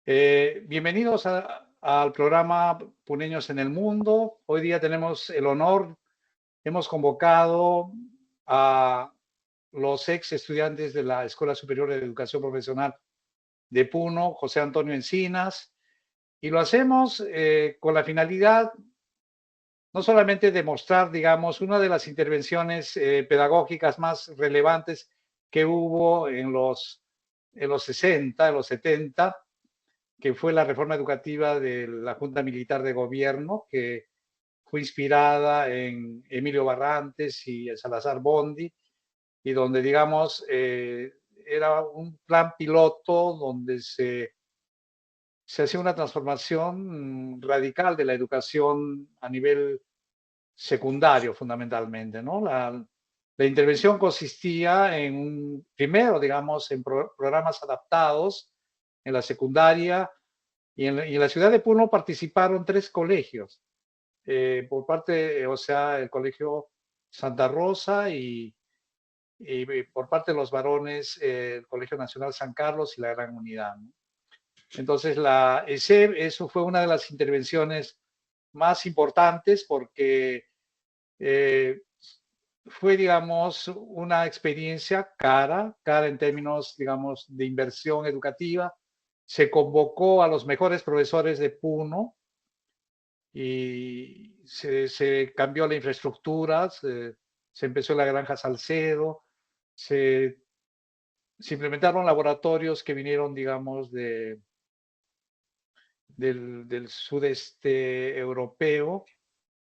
Bienvenidos al programa Puneños en el Mundo. Hoy día tenemos el honor, hemos convocado a los ex estudiantes de la Escuela Superior de Educación Profesional de Puno, José Antonio Encinas, y lo hacemos con la finalidad no solamente de mostrar, digamos, una de las intervenciones pedagógicas más relevantes que hubo en los 60, en los 70, que fue la reforma educativa de la Junta Militar de Gobierno, que fue inspirada en Emilio Barrantes y Salazar Bondi, y donde, digamos, era un plan piloto donde se hacía una transformación radical de la educación a nivel secundario, fundamentalmente, ¿no? La intervención consistía primero, digamos, en programas adaptados en la secundaria, y en la ciudad de Puno participaron 3 colegios, por parte, o sea, el colegio Santa Rosa y por parte de los varones, el Colegio Nacional San Carlos y la Gran Unidad, ¿no? Entonces, la ESEB, eso fue una de las intervenciones más importantes porque eh, fue, digamos, una experiencia cara en términos, digamos, de inversión educativa. Se convocó a los mejores profesores de Puno y se cambió la infraestructura, se empezó la granja Salcedo, se, se implementaron laboratorios que vinieron, digamos, del sudeste europeo,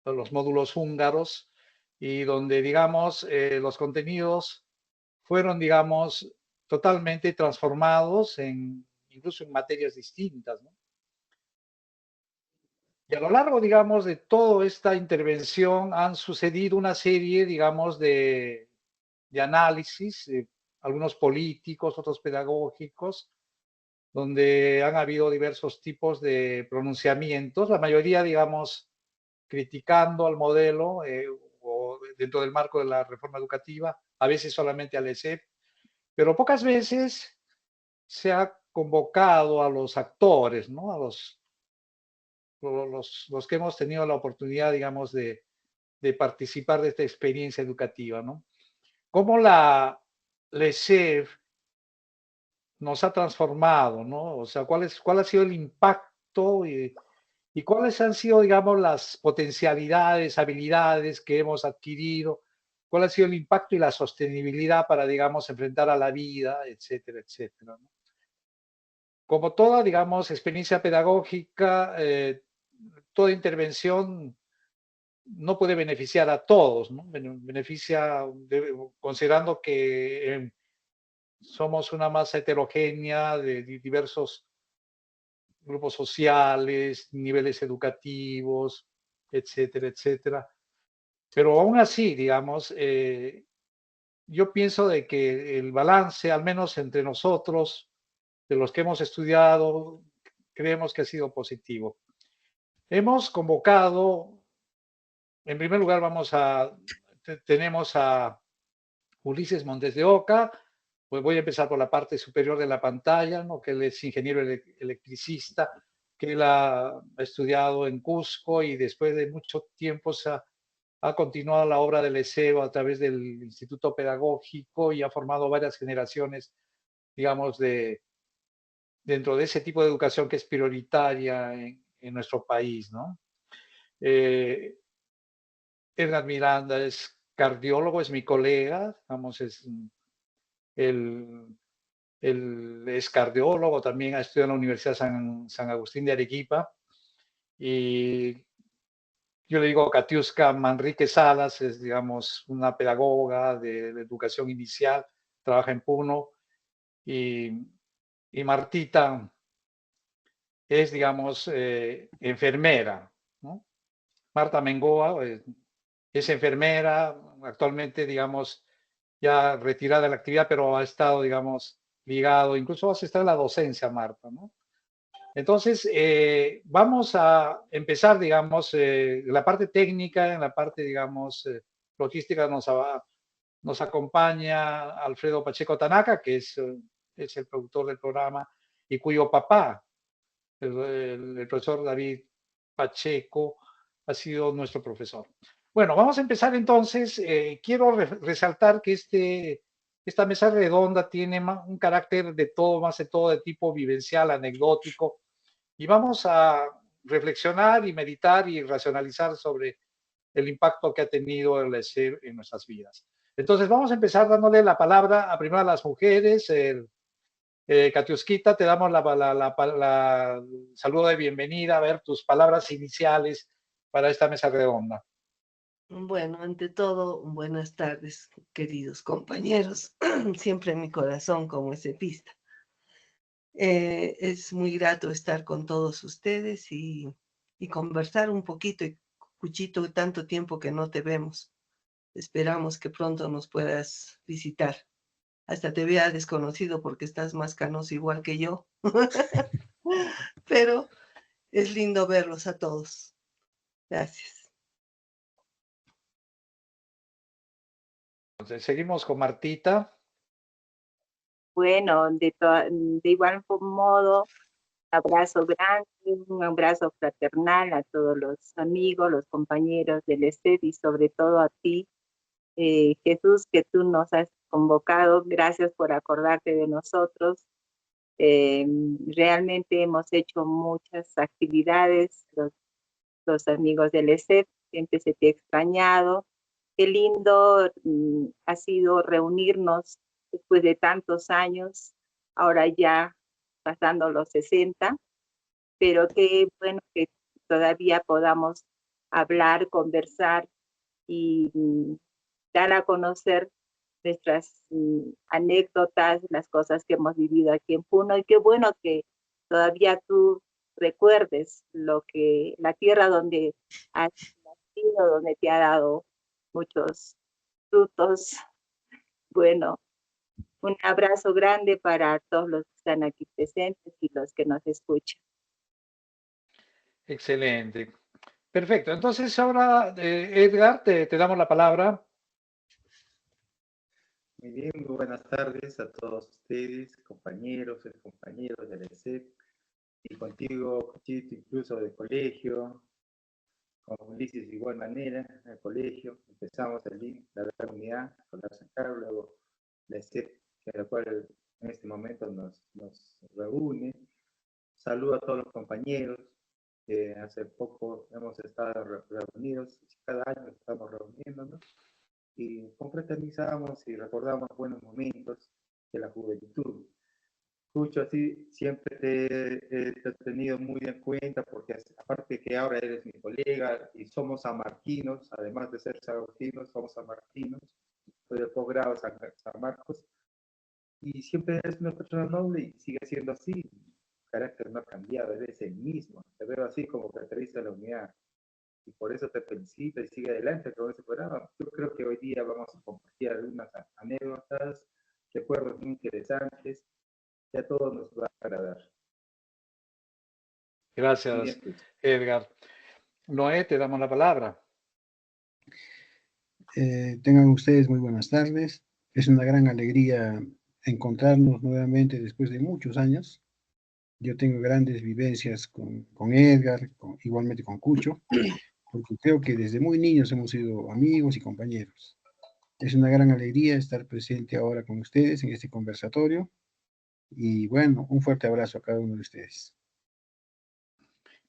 los módulos húngaros, y donde, digamos, los contenidos fueron, digamos, totalmente transformados incluso en materias distintas, ¿no? Y a lo largo, digamos, de toda esta intervención han sucedido una serie, digamos, de análisis, algunos políticos, otros pedagógicos, donde han habido diversos tipos de pronunciamientos, la mayoría, digamos, criticando al modelo o dentro del marco de la reforma educativa, a veces solamente al ESEP, pero pocas veces se ha convocado a los actores, ¿no? A los que hemos tenido la oportunidad, digamos, de participar de esta experiencia educativa, ¿no? Cómo la ESEF nos ha transformado, ¿no? O sea, cuál ha sido el impacto y cuáles han sido, digamos, las potencialidades, habilidades que hemos adquirido, cuál ha sido el impacto y la sostenibilidad para, digamos, enfrentar a la vida, etcétera, etcétera, ¿no? Como toda, digamos, experiencia pedagógica, toda intervención no puede beneficiar a todos, ¿no? Beneficia, considerando que somos una masa heterogénea de diversos grupos sociales, niveles educativos, etcétera, etcétera. Pero aún así, digamos, yo pienso de que el balance, al menos entre nosotros, de los que hemos estudiado, creemos que ha sido positivo. Hemos convocado, en primer lugar, tenemos a Ulises Montes de Oca. Pues voy a empezar por la parte superior de la pantalla, ¿no? Que él es ingeniero electricista, que él ha estudiado en Cusco y después de mucho tiempo ha continuado la obra del ESEO a través del Instituto Pedagógico y ha formado varias generaciones, digamos, dentro de ese tipo de educación que es prioritaria en nuestro país, ¿no? Eh, Edgar Miranda es cardiólogo, es mi colega, vamos, el, él es cardiólogo, también ha estudiado en la Universidad San Agustín de Arequipa. Y yo le digo Katiuska Manrique Salas, es, digamos, una pedagoga de educación inicial, trabaja en Puno. Y, y Martita es, digamos, enfermera, ¿no? Marta Mengoa es enfermera, actualmente, digamos, ya retirada de la actividad, pero ha estado, digamos, ligado, incluso has estado en la docencia, Marta, ¿no? Entonces, vamos a empezar, digamos, la parte técnica, en la parte, digamos, logística nos acompaña Alfredo Pacheco Tanaka, que es el productor del programa y cuyo papá el profesor David Pacheco ha sido nuestro profesor. Bueno, vamos a empezar entonces. Quiero resaltar que esta mesa redonda tiene un carácter de todo, más de todo de tipo vivencial, anecdótico, y vamos a reflexionar y meditar y racionalizar sobre el impacto que ha tenido el ESEF en nuestras vidas. Entonces, vamos a empezar dándole la palabra a primero a las mujeres. Katiuskita, te damos la saludo de bienvenida, a ver tus palabras iniciales para esta mesa redonda. Bueno, ante todo, buenas tardes, queridos compañeros. Siempre en mi corazón como cepista. Es muy grato estar con todos ustedes y conversar un poquito. Y Cuchito, tanto tiempo que no te vemos. Esperamos que pronto nos puedas visitar. Hasta te vea desconocido porque estás más canoso igual que yo. Pero es lindo verlos a todos. Gracias. Entonces, seguimos con Martita. Bueno, de igual modo, abrazo grande, un abrazo fraternal a todos los amigos, los compañeros del ESEF y sobre todo a ti, Jesús, que tú nos has convocado. Gracias por acordarte de nosotros. Realmente hemos hecho muchas actividades, los amigos del ESEF, siempre se te ha extrañado. Qué lindo ha sido reunirnos después de tantos años, ahora ya pasando los 60, pero qué bueno que todavía podamos hablar, conversar y dar a conocer nuestras anécdotas, las cosas que hemos vivido aquí en Puno, y qué bueno que todavía tú recuerdes la tierra donde has nacido, donde te ha dado muchos frutos. Bueno, un abrazo grande para todos los que están aquí presentes y los que nos escuchan. Excelente. Perfecto. Entonces ahora, Edgar, te damos la palabra. Muy bien, muy buenas tardes a todos ustedes, compañeros del ESEF, y contigo, Cuchito, incluso de colegio, con Ulises de igual manera, en el colegio. Empezamos allí, la unidad con la San Carlos, luego la ESEF, la cual en este momento nos reúne. Saludo a todos los compañeros, que hace poco hemos estado reunidos, cada año estamos reuniéndonos, y confraternizamos y recordamos buenos momentos de la juventud. Escucho así, siempre te he tenido muy en cuenta porque aparte que ahora eres mi colega y somos sanmarquinos, además de ser samarquinos, somos sanmarquinos, soy del posgrado San Marcos, y siempre eres una persona noble y sigue siendo así. El carácter no ha cambiado, eres el mismo. Te veo así como caracteriza la unidad y por eso te felicito y sigue adelante con ese programa. Yo creo que hoy día vamos a compartir algunas anécdotas, recuerdos muy interesantes, que a todos nos va a agradar. Gracias, Edgar. Noé, te damos la palabra. Tengan ustedes muy buenas tardes. Es una gran alegría encontrarnos nuevamente después de muchos años. Yo tengo grandes vivencias con Edgar, igualmente con Cucho, porque creo que desde muy niños hemos sido amigos y compañeros. Es una gran alegría estar presente ahora con ustedes en este conversatorio. Y bueno, un fuerte abrazo a cada uno de ustedes.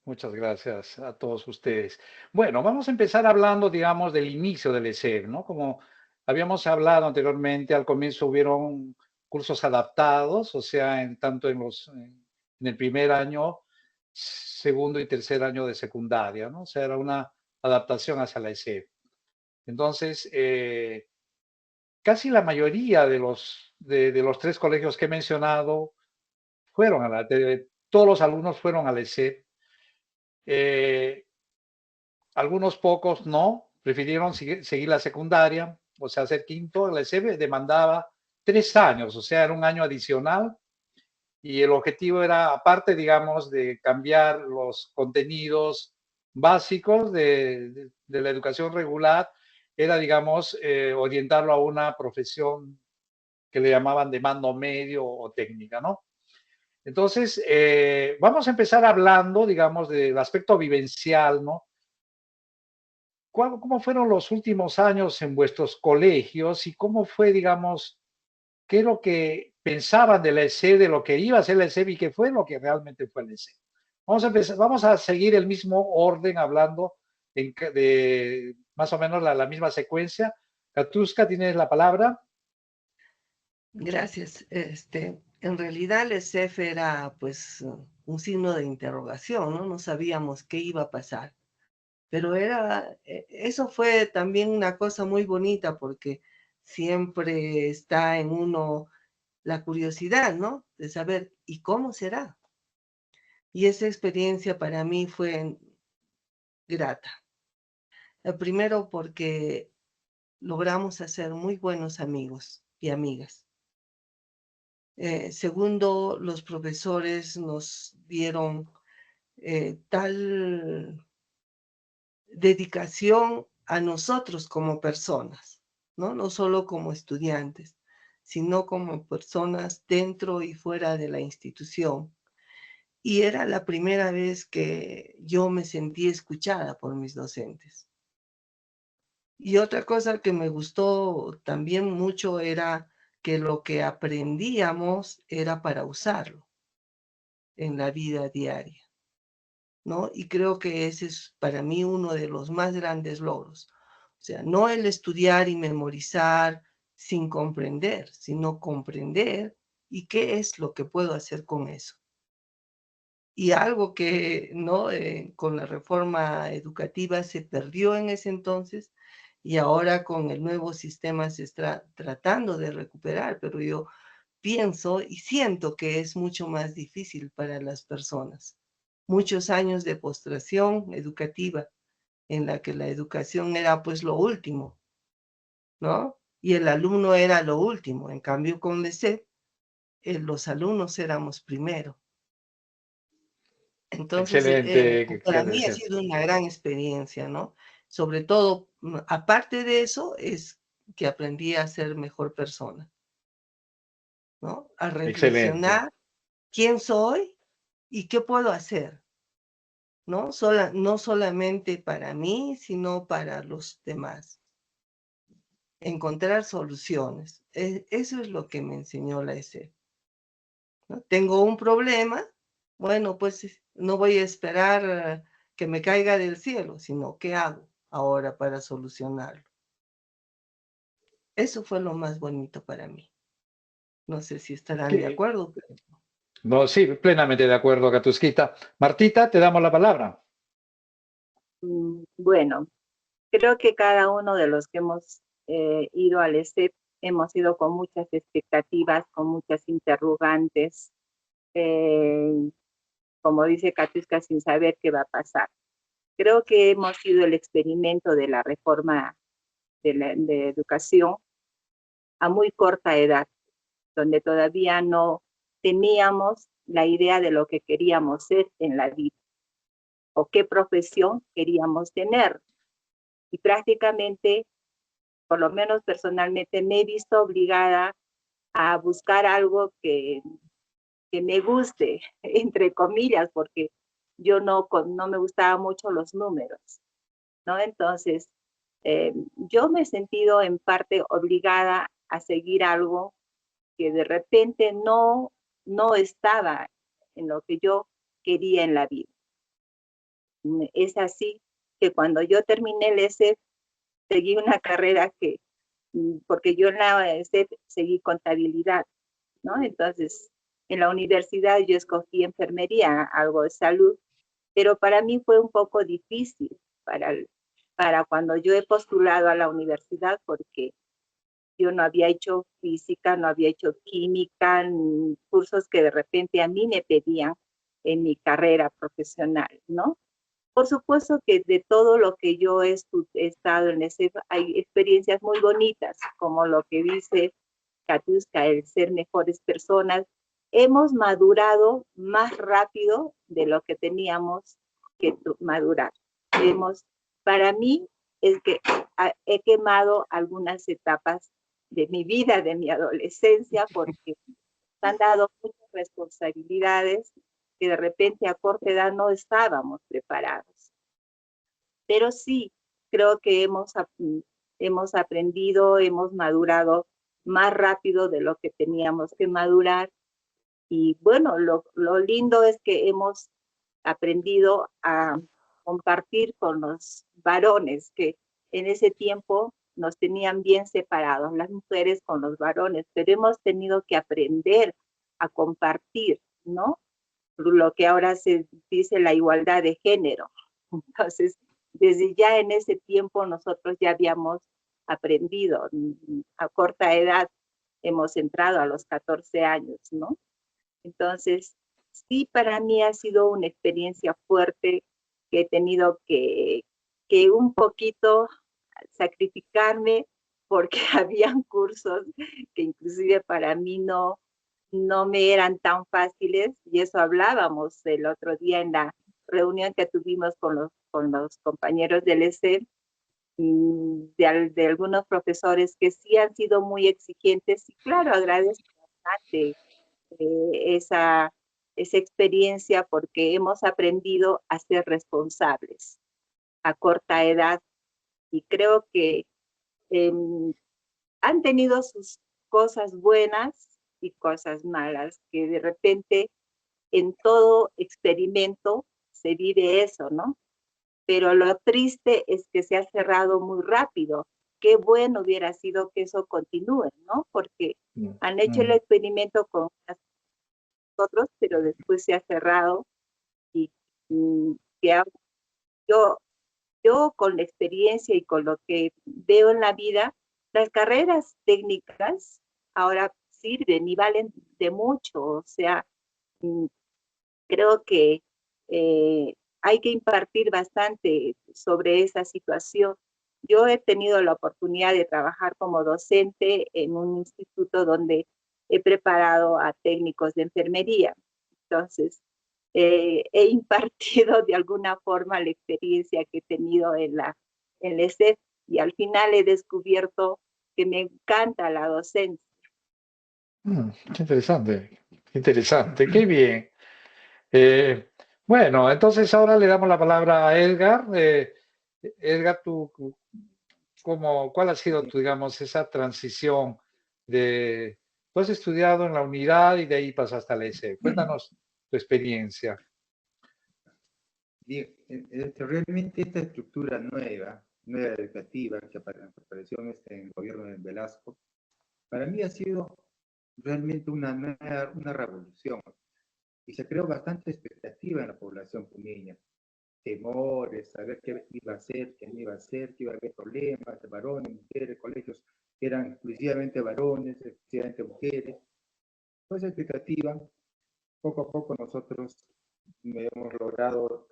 Muchas gracias a todos ustedes. Bueno, vamos a empezar hablando, digamos, del inicio del ESEF, ¿no? Como habíamos hablado anteriormente, al comienzo hubieron cursos adaptados, o sea, tanto en el primer año, segundo y tercer año de secundaria, ¿no? O sea, era una adaptación hacia la ESEF. Entonces, casi la mayoría de los tres colegios que he mencionado fueron todos los alumnos fueron al ESEF. Algunos pocos no, prefirieron seguir la secundaria, o sea, hacer quinto. La ESEF demandaba 3 años, o sea, era un año adicional, y el objetivo era, aparte, digamos, de cambiar los contenidos básicos de la educación regular, era, digamos, orientarlo a una profesión que le llamaban de mando medio o técnica, ¿no? Entonces, vamos a empezar hablando, digamos, del aspecto vivencial, ¿no? ¿Cómo fueron los últimos años en vuestros colegios y cómo fue, digamos, qué es lo que pensaban de la ESEP, de lo que iba a ser la ESEP y qué fue lo que realmente fue la ESEP? Vamos a seguir el mismo orden hablando de más o menos la misma secuencia. Katuska, tienes la palabra. Gracias. En realidad el ESEF era pues un signo de interrogación, ¿no? No sabíamos qué iba a pasar. Pero eso fue también una cosa muy bonita porque siempre está en uno la curiosidad, ¿no? De saber, ¿y cómo será? Y esa experiencia para mí fue grata. Primero porque logramos hacer muy buenos amigos y amigas. Segundo, los profesores nos dieron tal dedicación a nosotros como personas, ¿no? No solo como estudiantes, sino como personas dentro y fuera de la institución. Y era la primera vez que yo me sentí escuchada por mis docentes. Y otra cosa que me gustó también mucho era que lo que aprendíamos era para usarlo en la vida diaria, ¿no? Y creo que ese es para mí uno de los más grandes logros. O sea, no el estudiar y memorizar sin comprender, sino comprender y qué es lo que puedo hacer con eso. Y algo que no con la reforma educativa se perdió en ese entonces y ahora con el nuevo sistema se está tratando de recuperar, pero yo pienso y siento que es mucho más difícil para las personas. Muchos años de postración educativa en la que la educación era pues lo último, ¿no? Y el alumno era lo último. En cambio con LESEP, los alumnos éramos primero. Entonces, Excelente, para mí ha excelente. sido una gran experiencia, ¿no? Sobre todo, aparte de eso, es que aprendí a ser mejor persona, ¿no? A Excelente. reflexionar quién soy y qué puedo hacer, ¿no? No solamente para mí, sino para los demás. Encontrar soluciones. Eso es lo que me enseñó la ESEP, ¿no? Tengo un problema, bueno, pues no voy a esperar que me caiga del cielo, sino qué hago ahora para solucionarlo. Eso fue lo más bonito para mí. No sé si estarán de acuerdo. Pero... No, sí, plenamente de acuerdo, Katusquita. Martita, te damos la palabra. Bueno, creo que cada uno de los que hemos ido al ESEP hemos ido con muchas expectativas, con muchas interrogantes, como dice Katuska, sin saber qué va a pasar. Creo que hemos sido el experimento de la reforma de educación a muy corta edad, donde todavía no teníamos la idea de lo que queríamos ser en la vida o qué profesión queríamos tener. Y prácticamente, por lo menos personalmente, me he visto obligada a buscar algo que me guste, entre comillas, porque yo no me gustaban mucho los números, ¿no? Entonces, yo me he sentido en parte obligada a seguir algo que de repente no estaba en lo que yo quería en la vida. Es así que cuando yo terminé el ESEP, seguí una carrera porque yo en la ESEP seguí contabilidad, ¿no? Entonces, en la universidad yo escogí enfermería, algo de salud, pero para mí fue un poco difícil para cuando yo he postulado a la universidad porque yo no había hecho física, no había hecho química, cursos que de repente a mí me pedían en mi carrera profesional, ¿no? Por supuesto que de todo lo que yo he estado en ese, hay experiencias muy bonitas, como lo que dice Katuska, el ser mejores personas. Hemos madurado más rápido de lo que teníamos que madurar. Para mí, es que he quemado algunas etapas de mi vida, de mi adolescencia, porque han dado muchas responsabilidades que de repente a corta edad no estábamos preparados. Pero sí, creo que hemos aprendido, hemos madurado más rápido de lo que teníamos que madurar. Y bueno, lo lindo es que hemos aprendido a compartir con los varones, que en ese tiempo nos tenían bien separados, las mujeres con los varones, pero hemos tenido que aprender a compartir, ¿no? Lo que ahora se dice la igualdad de género. Entonces, desde ya en ese tiempo nosotros ya habíamos aprendido, a corta edad hemos entrado a los 14 años, ¿no? Entonces, sí, para mí ha sido una experiencia fuerte que he tenido que un poquito sacrificarme porque habían cursos que inclusive para mí no me eran tan fáciles, y eso hablábamos el otro día en la reunión que tuvimos con los compañeros del ESEF, de algunos profesores que sí han sido muy exigentes, y claro, agradezco bastante esa experiencia, porque hemos aprendido a ser responsables a corta edad, y creo que han tenido sus cosas buenas y cosas malas, que de repente en todo experimento se vive eso, ¿no? Pero lo triste es que se ha cerrado muy rápido. Qué bueno hubiera sido que eso continúe, ¿no? Porque han hecho el experimento con nosotros, pero después se ha cerrado, y que yo con la experiencia y con lo que veo en la vida, las carreras técnicas ahora sirven y valen de mucho. O sea, creo que hay que impartir bastante sobre esa situación. Yo he tenido la oportunidad de trabajar como docente en un instituto donde he preparado a técnicos de enfermería. Entonces, he impartido de alguna forma la experiencia que he tenido en la ESEF, y al final he descubierto que me encanta la docencia. Qué interesante, qué bien. Bueno, entonces ahora le damos la palabra a Edgar. Edgar, ¿cuál ha sido digamos, esa transición tú has estudiado en la unidad y de ahí pasaste a la ESEF? Cuéntanos tu experiencia. Realmente esta estructura nueva educativa que apareció en el gobierno de Velasco, para mí ha sido realmente una revolución, y se creó bastante expectativa en la población puneña, temores, saber qué iba a ser, qué no iba a ser, que iba a haber problemas de varones, mujeres, colegios que eran exclusivamente varones, exclusivamente mujeres. Toda esa expectativa, poco a poco nosotros hemos logrado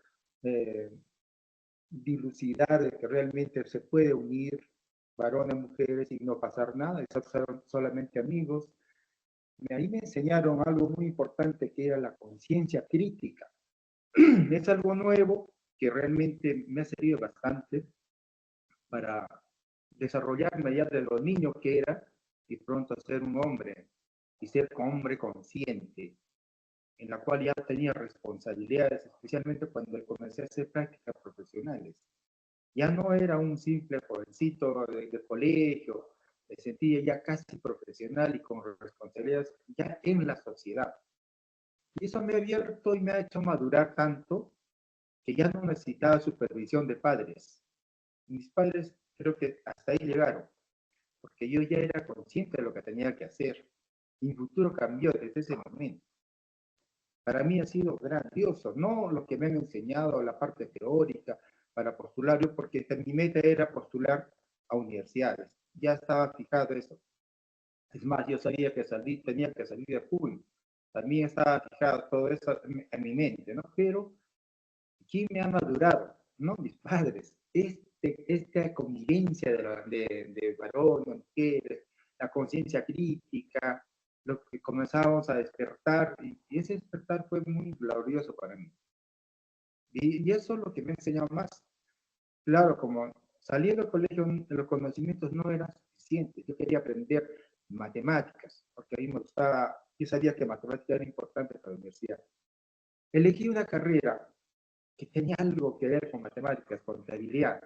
dilucidar de que realmente se puede unir varones, mujeres y no pasar nada, ser solamente amigos. Ahí me enseñaron algo muy importante, que era la conciencia crítica. Es algo nuevo que realmente me ha servido bastante para desarrollarme ya de lo niño que era, y pronto ser un hombre, y ser un hombre consciente, en la cual ya tenía responsabilidades, especialmente cuando comencé a hacer prácticas profesionales. Ya no era un simple jovencito de colegio, me sentía ya casi profesional y con responsabilidades ya en la sociedad. Y eso me ha abierto y me ha hecho madurar tanto que ya no necesitaba supervisión de padres. Mis padres creo que hasta ahí llegaron, porque yo ya era consciente de lo que tenía que hacer. Mi futuro cambió desde ese momento. Para mí ha sido grandioso, no lo que me han enseñado, la parte teórica para postular, yo porque mi meta era postular a universidades, ya estaba fijado eso. Es más, yo sabía que tenía que salir de junio, también estaba fijado todo eso en mi mente, ¿no? Pero, ¿quién me ha madurado? No, mis padres. Esta convivencia de varones, mujeres, la conciencia crítica, lo que comenzamos a despertar, y ese despertar fue muy glorioso para mí. Y eso es lo que me ha enseñado más. Claro, como salí del colegio, los conocimientos no eran suficientes. Yo quería aprender matemáticas, porque a mí me gustaba yo sabía que matemática era importante para la universidad. Elegí una carrera que tenía algo que ver con matemáticas, contabilidad.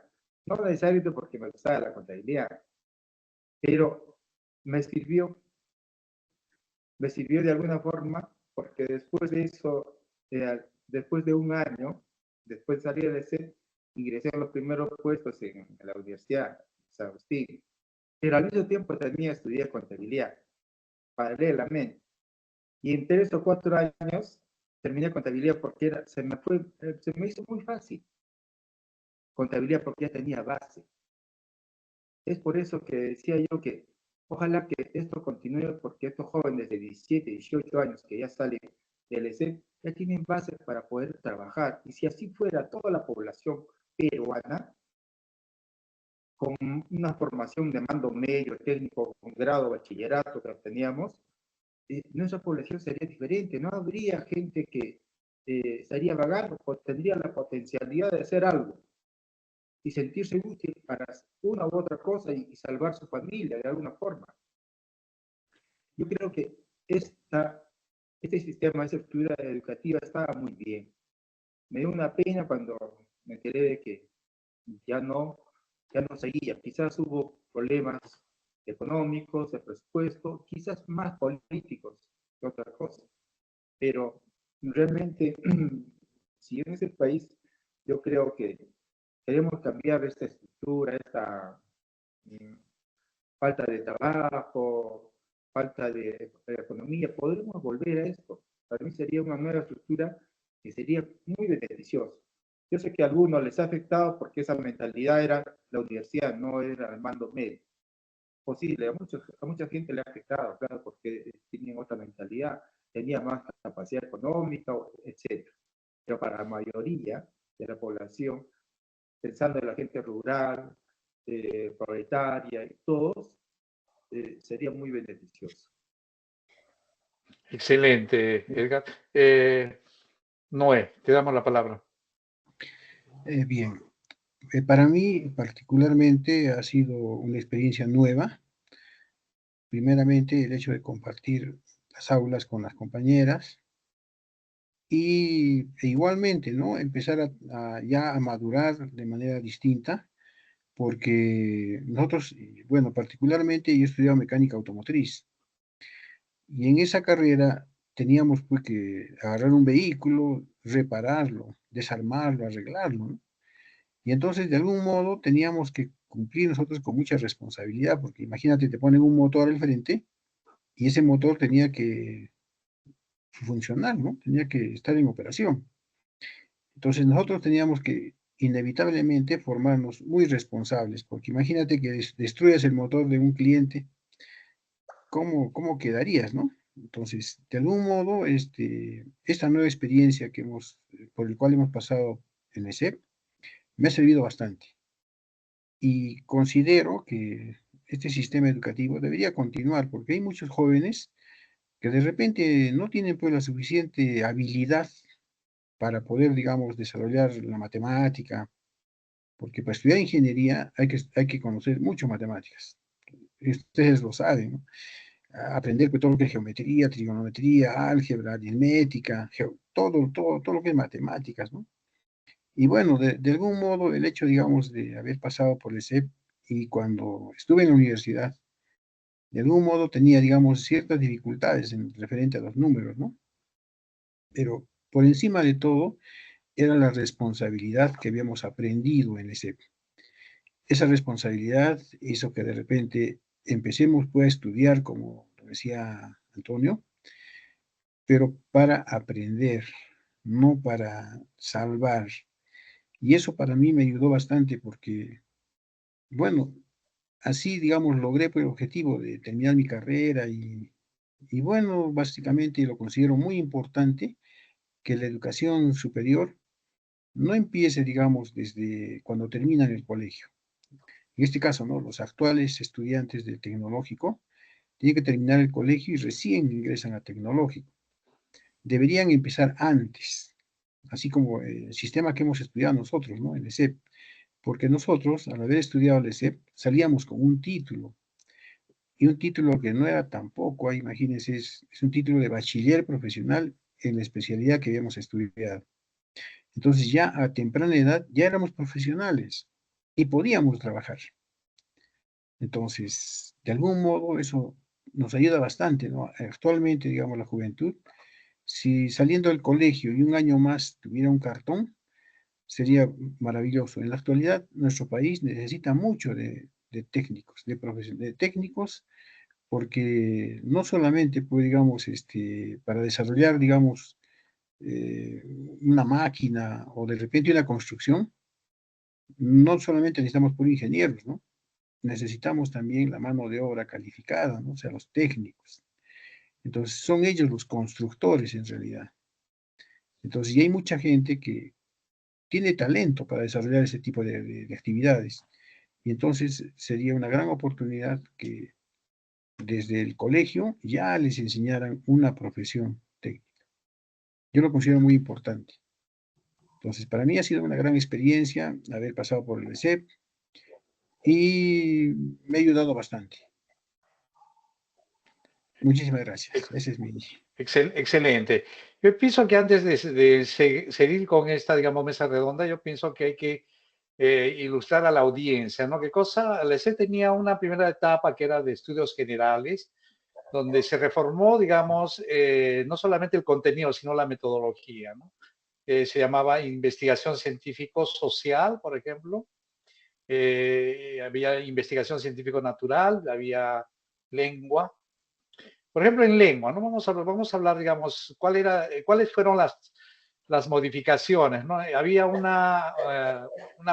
No necesariamente porque me gustaba la contabilidad, pero me sirvió de alguna forma porque después de eso, después de un año, después de salir de ese, ingresé a los primeros puestos en la Universidad de San Agustín. Pero al mismo tiempo también estudié contabilidad, paralelamente. Y en 3 o 4 años terminé contabilidad porque se me hizo muy fácil. Contabilidad porque ya tenía base. Es por eso que decía yo que ojalá que esto continúe porque estos jóvenes de 17, 18 años que ya salen del ESEP ya tienen base para poder trabajar. Y si así fuera toda la población peruana, con una formación de mando medio, técnico, con grado, bachillerato que teníamos, nuestra población sería diferente. No habría gente que estaría vagando o tendría la potencialidad de hacer algo y sentirse útil para una u otra cosa y salvar su familia de alguna forma. Yo creo que este sistema, esta estructura educativa estaba muy bien. Me dio una pena cuando me enteré de que ya no seguía. Quizás hubo problemas económicos, de presupuesto, quizás más políticos que otra cosa. Pero realmente, si en ese país yo creo que queremos cambiar esta estructura, esta falta de trabajo, falta de economía, podremos volver a esto. Para mí sería una nueva estructura que sería muy beneficiosa. Yo sé que a algunos les ha afectado porque esa mentalidad era la universidad, no era el mando medio. Posible, a mucha gente le ha afectado, claro, porque tenían otra mentalidad, tenían más capacidad económica, etc. Pero para la mayoría de la población, pensando en la gente rural, proletaria y todos, sería muy beneficioso. Excelente, Edgar. Noé, te damos la palabra. Bien, para mí particularmente ha sido una experiencia nueva. Primeramente, el hecho de compartir las aulas con las compañeras e igualmente, ¿no? Empezar ya a madurar de manera distinta, porque nosotros, bueno, particularmente yo he estudiado mecánica automotriz y en esa carrera teníamos pues que agarrar un vehículo, repararlo, desarmarlo, arreglarlo, ¿no? Y entonces, de algún modo, teníamos que cumplir nosotros con mucha responsabilidad, porque imagínate, te ponen un motor al frente y ese motor tenía que funcionar, ¿no? Tenía que estar en operación. Entonces, nosotros teníamos que inevitablemente formarnos muy responsables, porque imagínate que destruyas el motor de un cliente, ¿cómo quedarías, no? Entonces, de algún modo, esta nueva experiencia por el cual hemos pasado en ESEP, me ha servido bastante. Y considero que este sistema educativo debería continuar, porque hay muchos jóvenes que de repente no tienen pues la suficiente habilidad para poder, digamos, desarrollar la matemática, porque para estudiar ingeniería hay que conocer mucho matemáticas. Ustedes lo saben, ¿no? Aprender todo lo que es geometría, trigonometría, álgebra, aritmética, todo lo que es matemáticas, ¿no? Y bueno, de algún modo el hecho, digamos, de haber pasado por el CEP y cuando estuve en la universidad, de algún modo tenía, digamos, ciertas dificultades en referente a los números, ¿no? Pero por encima de todo era la responsabilidad que habíamos aprendido en el CEP. Esa responsabilidad hizo que de repente empecemos pues a estudiar, como decía Antonio, pero para aprender, no para salvar. Y eso para mí me ayudó bastante porque, bueno, así, digamos, logré pues, el objetivo de terminar mi carrera y bueno, básicamente lo considero muy importante que la educación superior no empiece, digamos, desde cuando terminan el colegio. En este caso, ¿no? Los actuales estudiantes del tecnológico tienen que terminar el colegio y recién ingresan a tecnológico. Deberían empezar antes, así como el sistema que hemos estudiado nosotros, ¿no? El ESEP. Porque nosotros, al haber estudiado el ESEP, salíamos con un título. y un título que no era tampoco, imagínense, es un título de bachiller profesional en la especialidad que habíamos estudiado. Entonces ya a temprana edad ya éramos profesionales y podíamos trabajar. Entonces, de algún modo eso nos ayuda bastante, ¿no? Actualmente, digamos, la juventud, si saliendo del colegio y un año más tuviera un cartón, sería maravilloso. En la actualidad, nuestro país necesita mucho de técnicos, de técnicos, porque no solamente, pues, digamos, para desarrollar, digamos, una máquina o de repente una construcción, no solamente necesitamos por ingenieros, ¿no? Necesitamos también la mano de obra calificada, ¿no? O sea, los técnicos. Entonces, son ellos los constructores en realidad. Entonces, y hay mucha gente que tiene talento para desarrollar ese tipo de actividades. Y entonces sería una gran oportunidad que desde el colegio ya les enseñaran una profesión técnica. Yo lo considero muy importante. Entonces, para mí ha sido una gran experiencia haber pasado por el ESEP y me ha ayudado bastante. Muchísimas gracias. Ese es mi... Excelente. Yo pienso que antes de seguir con esta, digamos, mesa redonda, yo pienso que hay que ilustrar a la audiencia, ¿no? ¿Qué cosa? La ESEP tenía una primera etapa que era de estudios generales, donde se reformó, digamos, no solamente el contenido, sino la metodología, ¿no? Se llamaba investigación científico-social, por ejemplo. Había investigación científico-natural, había lengua. Por ejemplo, en lengua, ¿no? Vamos a hablar, digamos, cuáles fueron las modificaciones, ¿no? Había una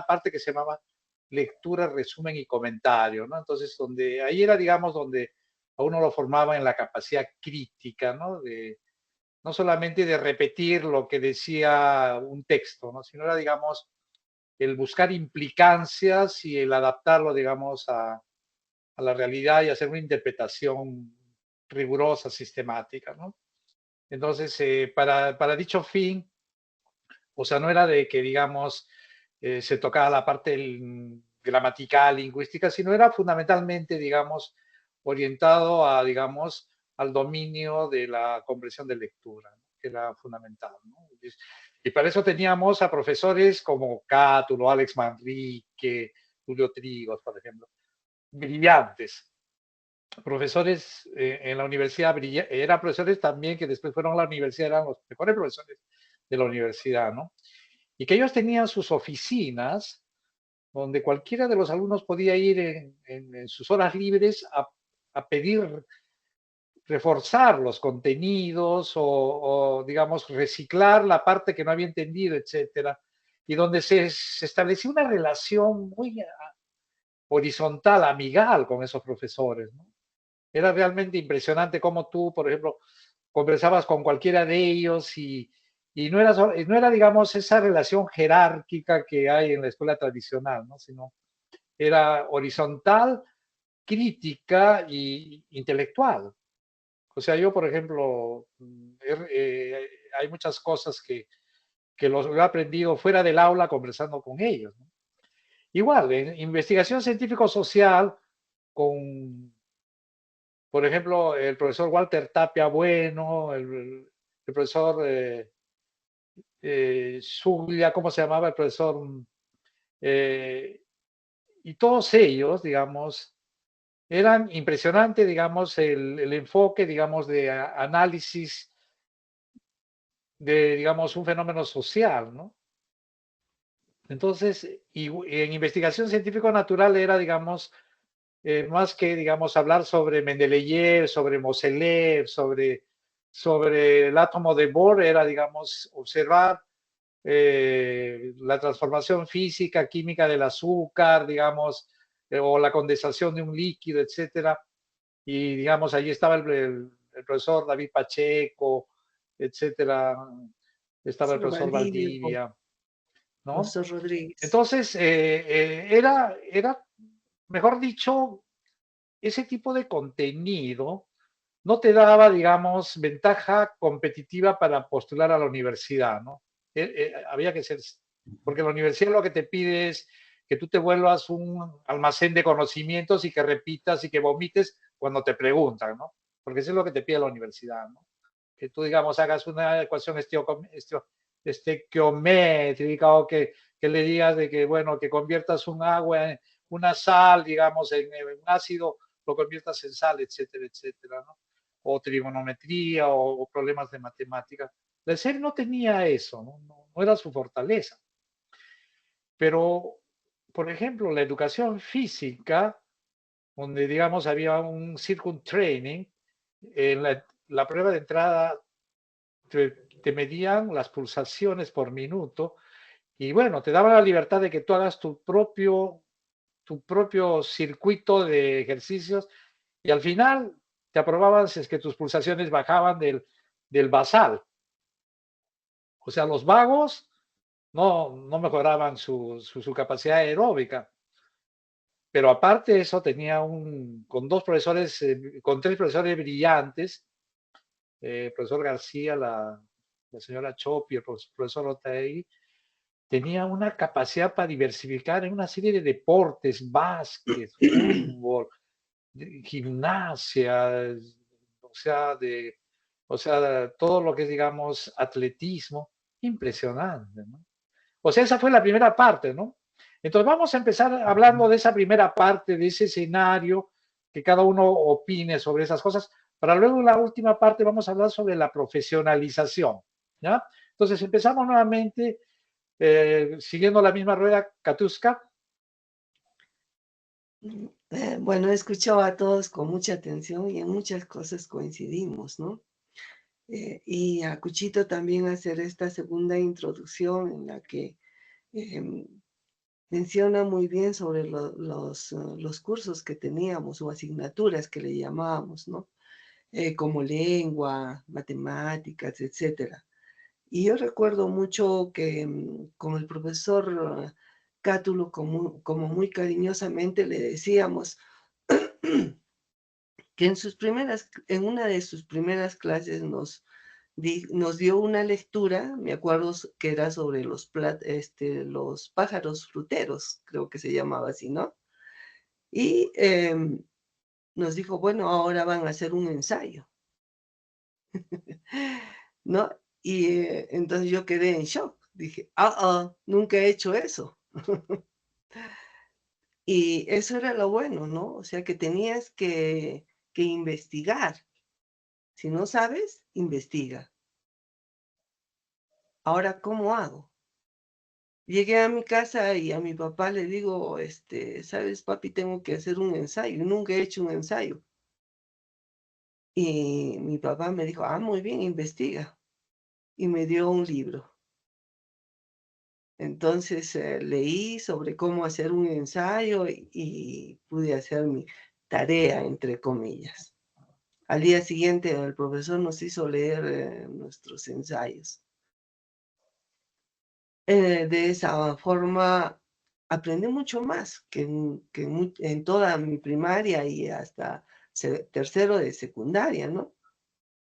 parte que se llamaba lectura, resumen y comentario, ¿no? Entonces, ahí era, digamos, donde a uno lo formaba en la capacidad crítica, ¿no? No solamente de repetir lo que decía un texto, ¿no? Sino era, digamos, el buscar implicancias y el adaptarlo, digamos, a la realidad y hacer una interpretación rigurosa, sistemática, ¿no? Entonces, para dicho fin, o sea, no era de que, digamos, se tocaba la parte gramatical, lingüística, sino era fundamentalmente, digamos, orientado a, digamos, al dominio de la comprensión de lectura, ¿no? Que era fundamental, ¿no? Y para eso teníamos a profesores como Cátulo, Alex Manrique, Julio Trigos, por ejemplo, brillantes. Profesores en la universidad, eran profesores también que después fueron a la universidad, eran los mejores profesores de la universidad, ¿no? Y que ellos tenían sus oficinas donde cualquiera de los alumnos podía ir en sus horas libres a pedir reforzar los contenidos o, digamos, reciclar la parte que no había entendido, etcétera. Y donde se establecía una relación muy horizontal, amigal con esos profesores, ¿no? Era realmente impresionante cómo tú, por ejemplo, conversabas con cualquiera de ellos y no era, digamos, esa relación jerárquica que hay en la escuela tradicional, ¿no? Sino era horizontal, crítica e intelectual. O sea, yo, por ejemplo, hay muchas cosas que los he aprendido fuera del aula conversando con ellos, ¿no? Igual, en investigación científico-social, por ejemplo, el profesor Walter Tapia Bueno, el profesor Zuglia, ¿cómo se llamaba el profesor? Y todos ellos, digamos, eran impresionante, digamos, el enfoque, digamos, de análisis de, digamos, un fenómeno social, ¿no? Entonces, y en investigación científico-natural era, digamos, más que, digamos, hablar sobre Mendeleev, sobre Mosellev, sobre el átomo de Bohr, era, digamos, observar la transformación física, química del azúcar, digamos, o la condensación de un líquido, etcétera. Y, digamos, allí estaba el profesor David Pacheco, etcétera. Estaba el profesor Valdivia, ¿no? Profesor Rodríguez. Entonces, era, mejor dicho, ese tipo de contenido no te daba, digamos, ventaja competitiva para postular a la universidad, ¿no? Había que ser, porque la universidad lo que te pide es que tú te vuelvas un almacén de conocimientos y que repitas y que vomites cuando te preguntan, ¿no? Porque eso es lo que te pide la universidad, ¿no? Que tú, digamos, hagas una ecuación estequiométrica o que le digas de que, bueno, que conviertas un agua, una sal, digamos, en un ácido, lo conviertas en sal, etcétera, etcétera, ¿no? O trigonometría o problemas de matemática. La SEP no tenía eso, no era su fortaleza. Pero, por ejemplo, la educación física, donde, digamos, había un circuit training, en la prueba de entrada te medían las pulsaciones por minuto y, bueno, te daban la libertad de que tú hagas tu propio circuito de ejercicios y al final te aprobaban si es que tus pulsaciones bajaban del basal. O sea, los vagos no mejoraban su capacidad aeróbica. Pero aparte de eso, tenía con tres profesores brillantes, el profesor García, la señora Chopi, el profesor Otaegui, tenía una capacidad para diversificar en una serie de deportes, básquet, fútbol, gimnasia, o sea, todo lo que es, digamos, atletismo, impresionante, ¿no? O sea, esa fue la primera parte, ¿no? Entonces vamos a empezar hablando de esa primera parte, de ese escenario, que cada uno opine sobre esas cosas, para luego en la última parte vamos a hablar sobre la profesionalización, ¿ya? Entonces empezamos nuevamente, siguiendo la misma rueda, Katuska. Bueno, he escuchado a todos con mucha atención y en muchas cosas coincidimos, ¿no? Y a Cuchito también hacer esta segunda introducción en la que menciona muy bien sobre los cursos que teníamos o asignaturas que le llamábamos, ¿no? Como lengua, matemáticas, etcétera. Y yo recuerdo mucho que con el profesor Cátulo, como muy cariñosamente le decíamos, que en una de sus primeras clases nos dio una lectura, me acuerdo que era sobre los pájaros fruteros, creo que se llamaba así, ¿no? Y nos dijo, bueno, ahora van a hacer un ensayo, ¿no? Y entonces yo quedé en shock, dije, nunca he hecho eso. Y eso era lo bueno, ¿no? O sea, que tenías que investigar. Si no sabes, investiga. Ahora, ¿cómo hago? Llegué a mi casa y a mi papá le digo, ¿sabes, papi? Tengo que hacer un ensayo. Nunca he hecho un ensayo. Y mi papá me dijo, muy bien, investiga. Y me dio un libro. Entonces leí sobre cómo hacer un ensayo y pude hacer mi tarea, entre comillas. Al día siguiente el profesor nos hizo leer nuestros ensayos. De esa forma aprendí mucho más que en toda mi primaria y hasta tercero de secundaria, ¿no?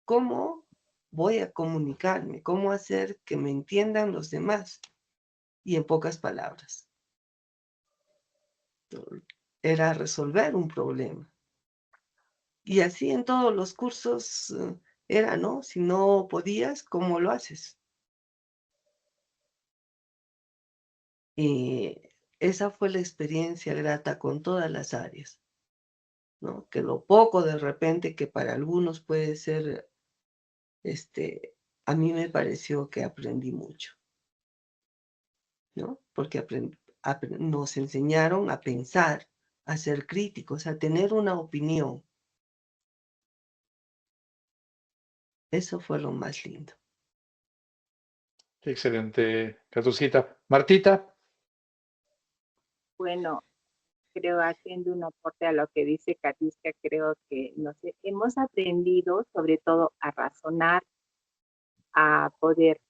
¿Cómo voy a comunicarme? ¿Cómo hacer que me entiendan los demás? Y en pocas palabras. Era resolver un problema. Y así en todos los cursos era, ¿no? Si no podías, ¿cómo lo haces? Y esa fue la experiencia grata con todas las áreas, ¿no? Que lo poco de repente que para algunos puede ser, a mí me pareció que aprendí mucho, ¿no? Porque nos enseñaron a pensar, a ser críticos, a tener una opinión. Eso fue lo más lindo. Excelente, Catusquita. Martita. Bueno, creo, haciendo un aporte a lo que dice Katiska, creo que hemos aprendido sobre todo a razonar, a poder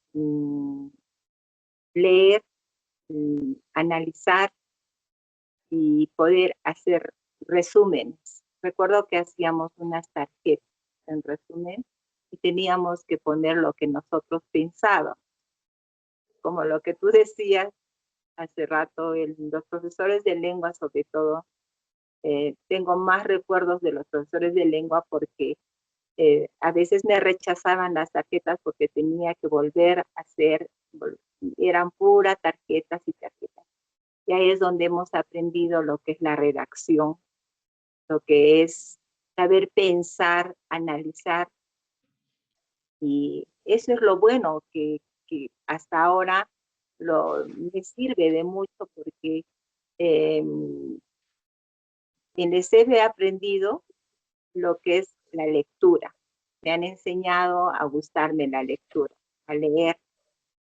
leer, analizar y poder hacer resúmenes. Recuerdo que hacíamos unas tarjetas en resumen y teníamos que poner lo que nosotros pensábamos. Como lo que tú decías hace rato, los profesores de lengua sobre todo tengo más recuerdos de los profesores de lengua porque a veces me rechazaban las tarjetas porque tenía que volver a hacer, eran puras tarjetas y tarjetas. Y ahí es donde hemos aprendido lo que es la redacción, lo que es saber pensar, analizar. Y eso es lo bueno que hasta ahora me sirve de mucho porque en ESEF he aprendido lo que es la lectura. Me han enseñado a gustarme la lectura, a leer,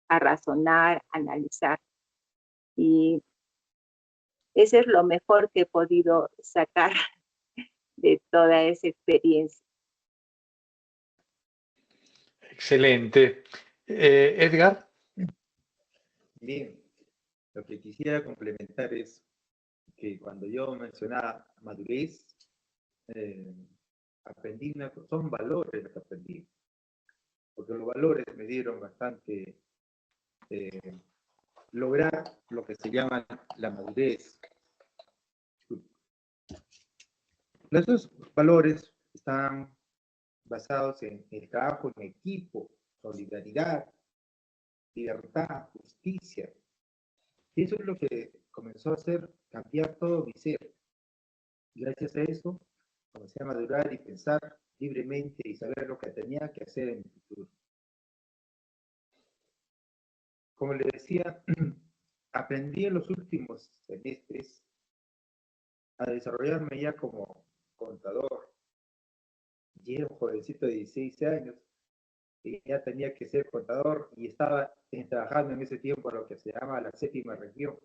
a razonar, a analizar. Y eso es lo mejor que he podido sacar de toda esa experiencia. Excelente. Edgar. Bien, lo que quisiera complementar es que cuando yo mencionaba madurez, aprendí son valores que aprendí, porque los valores me dieron bastante lograr lo que se llama la madurez. Esos valores están basados en el trabajo en equipo, solidaridad, libertad, justicia. Y eso es lo que comenzó a hacer cambiar todo mi ser. Gracias a eso, comencé a madurar y pensar libremente y saber lo que tenía que hacer en mi futuro. Como le decía, aprendí en los últimos semestres a desarrollarme ya como contador. Y era un jovencito de 16 años y ya tenía que ser contador y estaba trabajando en ese tiempo en lo que se llama la séptima región.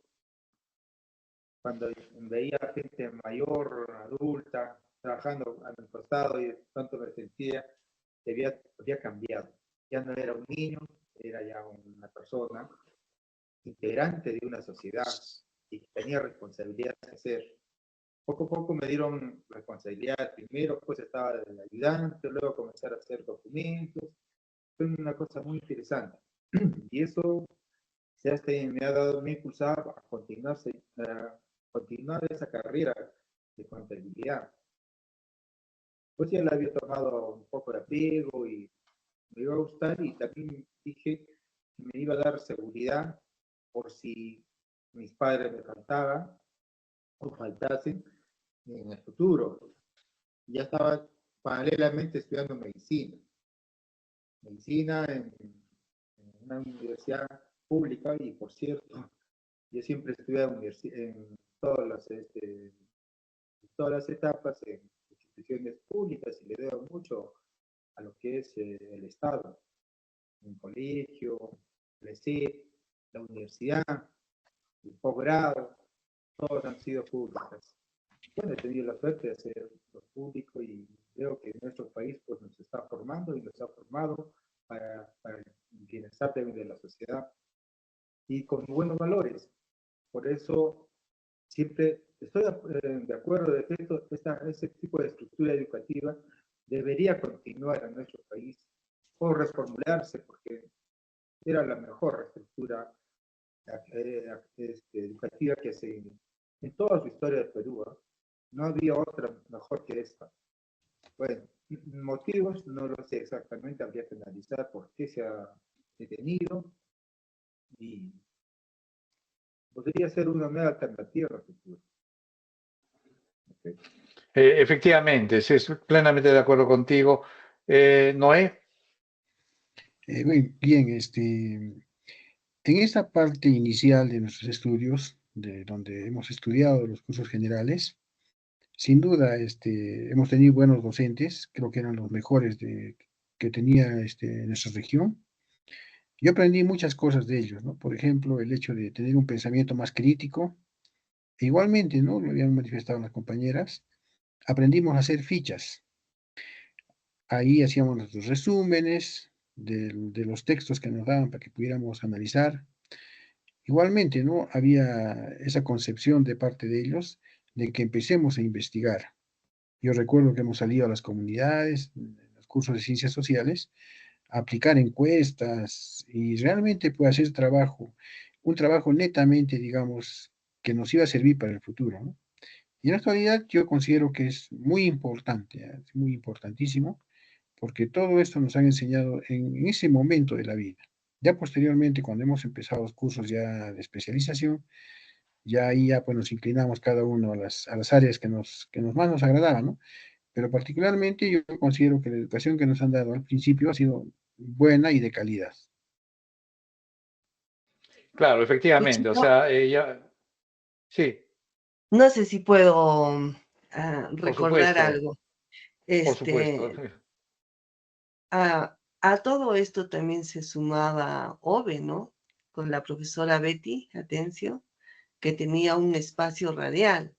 Cuando veía gente mayor, adulta, trabajando a mi costado y de pronto me sentía que había cambiado. Ya no era un niño, era ya una persona integrante de una sociedad y tenía responsabilidades que hacer. Poco a poco me dieron responsabilidad. Primero pues estaba el ayudante, luego comenzar a hacer documentos. Fue una cosa muy interesante. Y eso me ha dado, me ha impulsado a continuar esa carrera de contabilidad. Pues ya la había tomado un poco de apego y me iba a gustar y también dije que me iba a dar seguridad por si mis padres me faltaban o faltasen en el futuro. Ya estaba paralelamente estudiando medicina en una universidad pública y por cierto, yo siempre estudié en todas las etapas en instituciones públicas y le debo mucho a lo que es el Estado, un colegio, el ESEF, la universidad, el posgrado, todos han sido públicas. Bueno, he tenido la suerte de hacer lo público y creo que nuestro país pues, nos está formando y nos ha formado para el bienestar de la sociedad y con buenos valores. Por eso siempre estoy de acuerdo de que ese tipo de estructura educativa debería continuar en nuestro país o reformularse porque era la mejor estructura educativa que se en toda su historia de Perú. No había otra mejor que esta. Bueno, motivos no lo sé exactamente, habría que analizar por qué se ha detenido y podría ser una nueva alternativa en el futuro. Okay. Efectivamente, sí, estoy plenamente de acuerdo contigo. Noé. Bien, en esta parte inicial de nuestros estudios, de donde hemos estudiado los cursos generales, sin duda hemos tenido buenos docentes, creo que eran los mejores que tenía nuestra región. Yo aprendí muchas cosas de ellos, ¿no? Por ejemplo, el hecho de tener un pensamiento más crítico. E igualmente, ¿no? Lo habían manifestado las compañeras. Aprendimos a hacer fichas. Ahí hacíamos nuestros resúmenes de los textos que nos daban para que pudiéramos analizar. Igualmente, ¿no? Había esa concepción de parte de ellos de que empecemos a investigar. Yo recuerdo que hemos salido a las comunidades, en los cursos de ciencias sociales, a aplicar encuestas y realmente pues hacer trabajo, un trabajo netamente, digamos, que nos iba a servir para el futuro, ¿no? Y en la actualidad yo considero que es muy importante, es muy importantísimo, porque todo esto nos han enseñado en ese momento de la vida. Ya posteriormente, cuando hemos empezado los cursos ya de especialización, ya ahí ya pues nos inclinamos cada uno a las áreas que nos más nos agradaban, ¿no? Pero particularmente yo considero que la educación que nos han dado al principio ha sido buena y de calidad. Claro, efectivamente. O Luchito, sea, sí, no sé si puedo por recordar supuesto, algo. por supuesto. A todo esto también se sumaba Ove, ¿no? Con la profesora Betty Atencio, que tenía un espacio radial,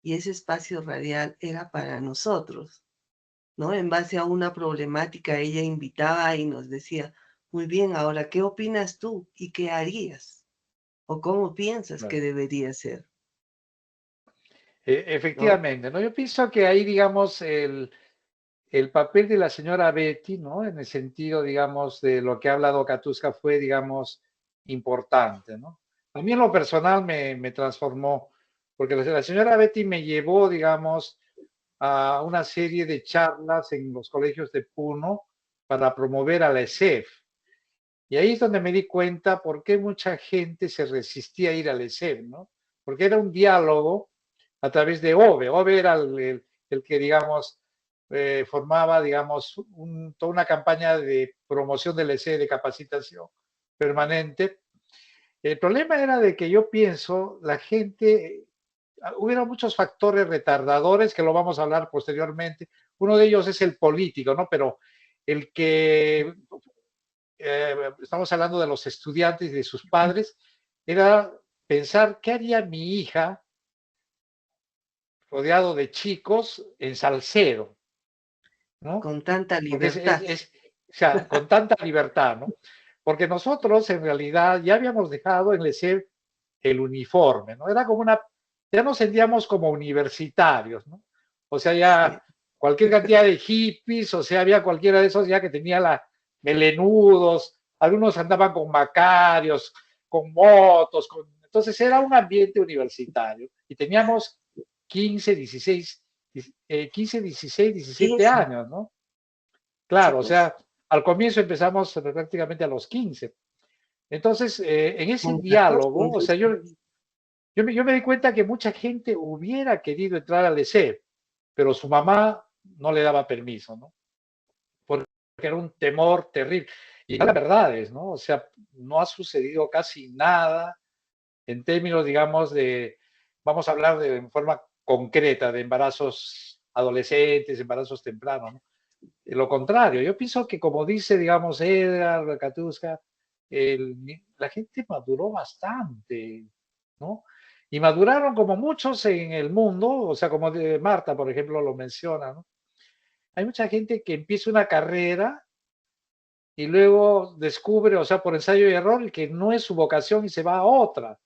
y ese espacio radial era para nosotros, ¿no? En base a una problemática, ella invitaba y nos decía, muy bien, ahora, ¿qué opinas tú y qué harías? ¿O cómo piensas que Claro. debería ser? ¿No? Efectivamente, ¿no? Yo pienso que ahí, digamos, el papel de la señora Betty, ¿no? En el sentido, digamos, de lo que ha hablado Katuska fue, digamos, importante, ¿no? A mí en lo personal me transformó, porque la señora Betty me llevó, digamos, a una serie de charlas en los colegios de Puno para promover a la ESEF. Y ahí es donde me di cuenta por qué mucha gente se resistía a ir al ESEF, ¿no? Porque era un diálogo a través de OVE. OVE era el que, digamos, formaba, digamos, toda una campaña de promoción del ESEF, de capacitación permanente. El problema era de que yo pienso, la gente, hubiera muchos factores retardadores que lo vamos a hablar posteriormente. Uno de ellos es el político, ¿no? Pero el que estamos hablando de los estudiantes y de sus padres, era pensar qué haría mi hija rodeado de chicos en Salcedo, ¿no? Con tanta Porque libertad. o sea, con tanta libertad, ¿no? Porque nosotros en realidad ya habíamos dejado en Lecer el uniforme, ¿no? Era como ya nos sentíamos como universitarios, ¿no? O sea, Sí. ya cualquier cantidad de hippies, o sea, había cualquiera de esos ya que tenía melenudos, algunos andaban con macarios, con motos, entonces era un ambiente universitario y teníamos 15, 16, 15, 16, 17 15. años, ¿no? Sí, Claro, o pues, sea, al comienzo empezamos prácticamente a los 15. Entonces, en ese con 14, diálogo, con o sea, 15. yo me di cuenta que mucha gente hubiera querido entrar al ESEF, pero su mamá no le daba permiso, ¿no? Porque era un temor terrible. Y la verdad es, ¿no? O sea, no ha sucedido casi nada en términos, digamos, vamos a hablar en forma concreta de embarazos adolescentes, embarazos tempranos, ¿no? Lo contrario, yo pienso que como dice, digamos, Edgar, Katuska, la gente maduró bastante, ¿no? Y maduraron como muchos en el mundo, o sea, como Marta, por ejemplo, lo menciona, ¿no? Hay mucha gente que empieza una carrera y luego descubre, o sea, por ensayo y error, que no es su vocación y se va a otra.